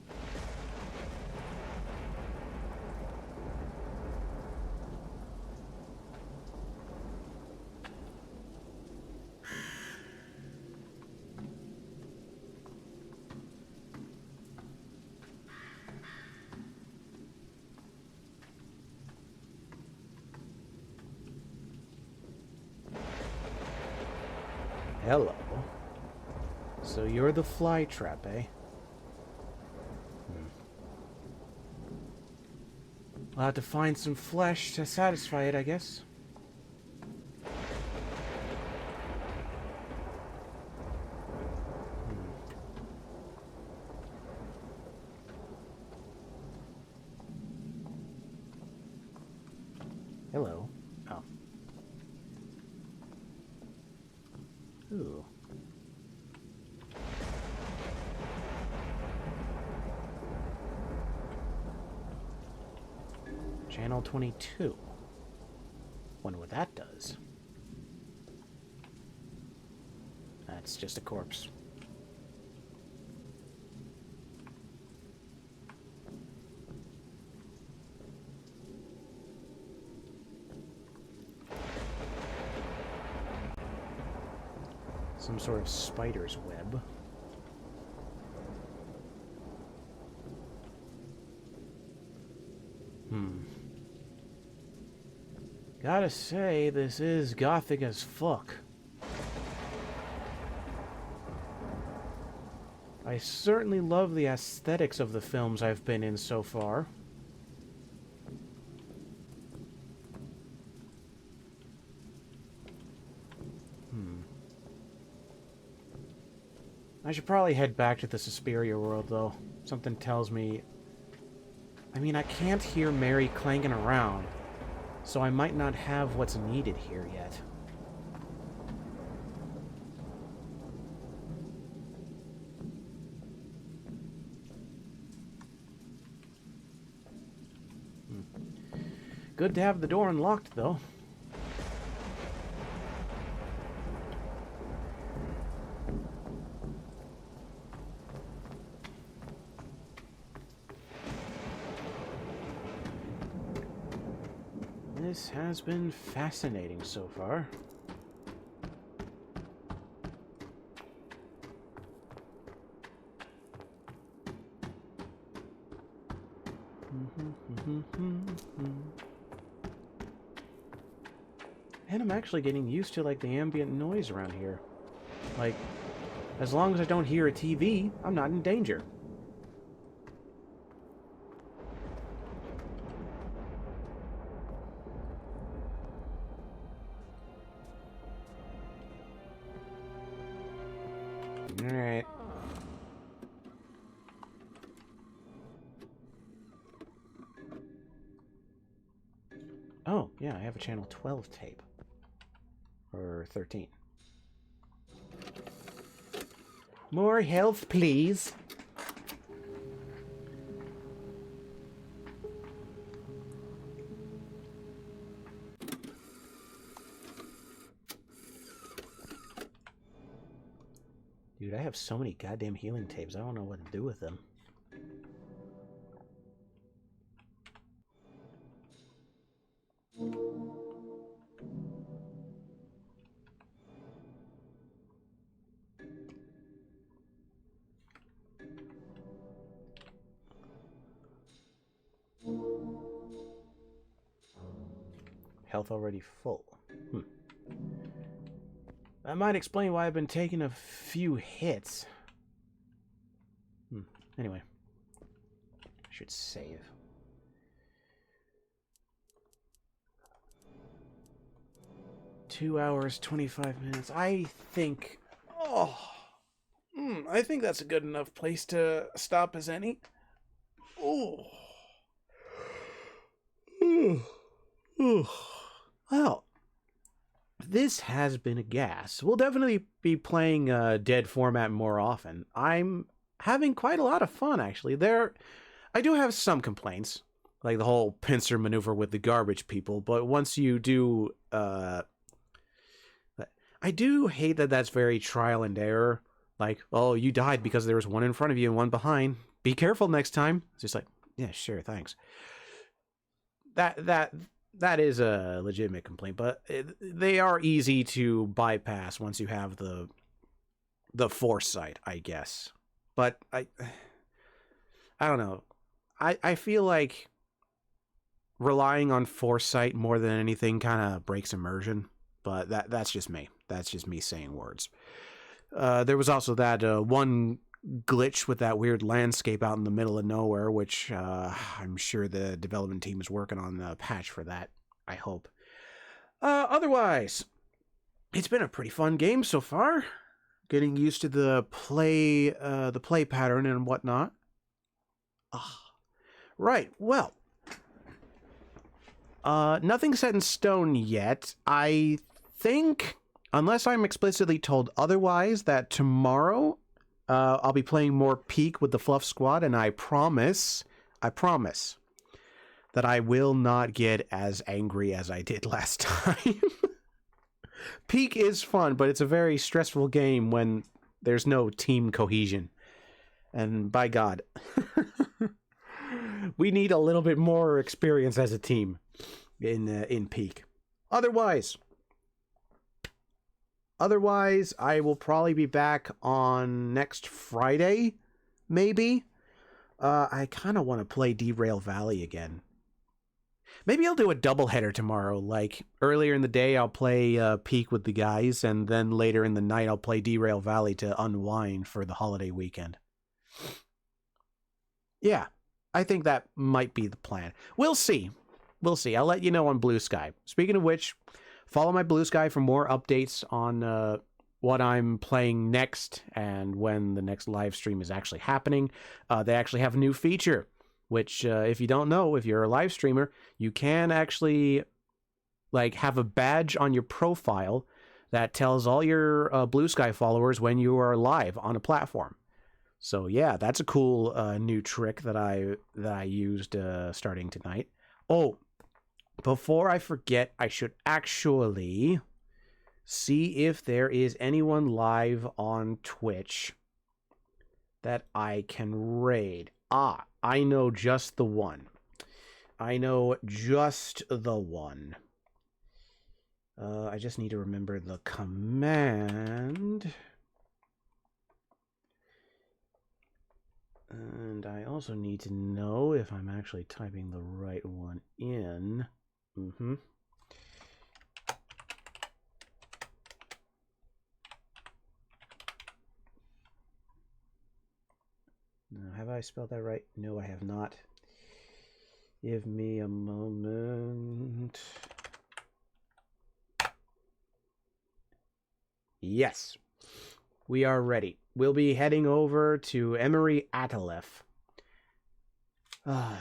Hello. So you're the fly trap, eh? I'll have to find some flesh to satisfy it, I guess. Hello. Oh. Ooh. Channel 22. Wonder what that does. It's just a corpse. Some sort of spider's web. Gotta say, this is gothic as fuck. I certainly love the aesthetics of the films I've been in so far. I should probably head back to the Suspiria world, though. Something tells me... I mean, I can't hear Mary clanking around, so I might not have what's needed here yet. Good to have the door unlocked, though. This has been fascinating so far. And I'm actually getting used to, like, the ambient noise around here. Like, as long as I don't hear a TV, I'm not in danger. Alright. Oh, yeah, I have a channel 12 tape. Or 13. More health, please. Dude, I have so many goddamn healing tapes, I don't know what to do with them. Health already full. That might explain why I've been taking a few hits. Anyway. I should save. $2 25 minutes. I think... I think that's a good enough place to stop as any. Well, this has been a gas. We'll definitely be playing Dead format more often. I'm having quite a lot of fun, actually. I do have some complaints, like the whole pincer maneuver with the garbage people, but once you do... I do hate that that's very trial and error. Like, oh, you died because there was one in front of you and one behind. Be careful next time. It's just like, yeah, sure, thanks. That is a legitimate complaint, but they are easy to bypass once you have the foresight, I guess. But I don't know. I feel like relying on foresight more than anything kind of breaks immersion, but that's just me. That's just me saying words. There was also that one glitch with that weird landscape out in the middle of nowhere, which I'm sure the development team is working on the patch for that, I hope. Otherwise, it's been a pretty fun game so far. Getting used to the play pattern and whatnot. Right, well, nothing set in stone yet. I think, unless I'm explicitly told otherwise, that tomorrow I'll be playing more Peak with the Fluff Squad, and I promise that I will not get as angry as I did last time. Peak is fun, but it's a very stressful game when there's no team cohesion. And by God, we need a little bit more experience as a team in Peak. Otherwise, I will probably be back on next Friday, maybe. I kind of want to play Derail Valley again. Maybe I'll do a doubleheader tomorrow. Like, earlier in the day, I'll play Peak with the guys, and then later in the night, I'll play Derail Valley to unwind for the holiday weekend. Yeah, I think that might be the plan. We'll see. We'll see. I'll let you know on Blue Sky. Speaking of which, follow my Blue Sky for more updates on what I'm playing next and when the next live stream is actually happening. They actually have a new feature, which if you don't know, if you're a live streamer, you can actually like have a badge on your profile that tells all your Blue Sky followers when you are live on a platform. So yeah, that's a cool new trick that I used starting tonight. Oh, before I forget, I should actually see if there is anyone live on Twitch that I can raid. Ah, I know just the one. I just need to remember the command. And I also need to know if I'm actually typing the right one in. Now, have I spelled that right? No, I have not. Give me a moment. Yes, we are ready. We'll be heading over to Emery Atalef.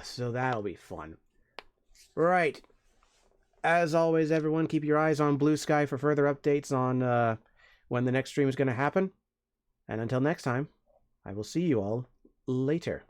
So that'll be fun. Right. As always, everyone, keep your eyes on Blue Sky for further updates on when the next stream is going to happen. And until next time, I will see you all later.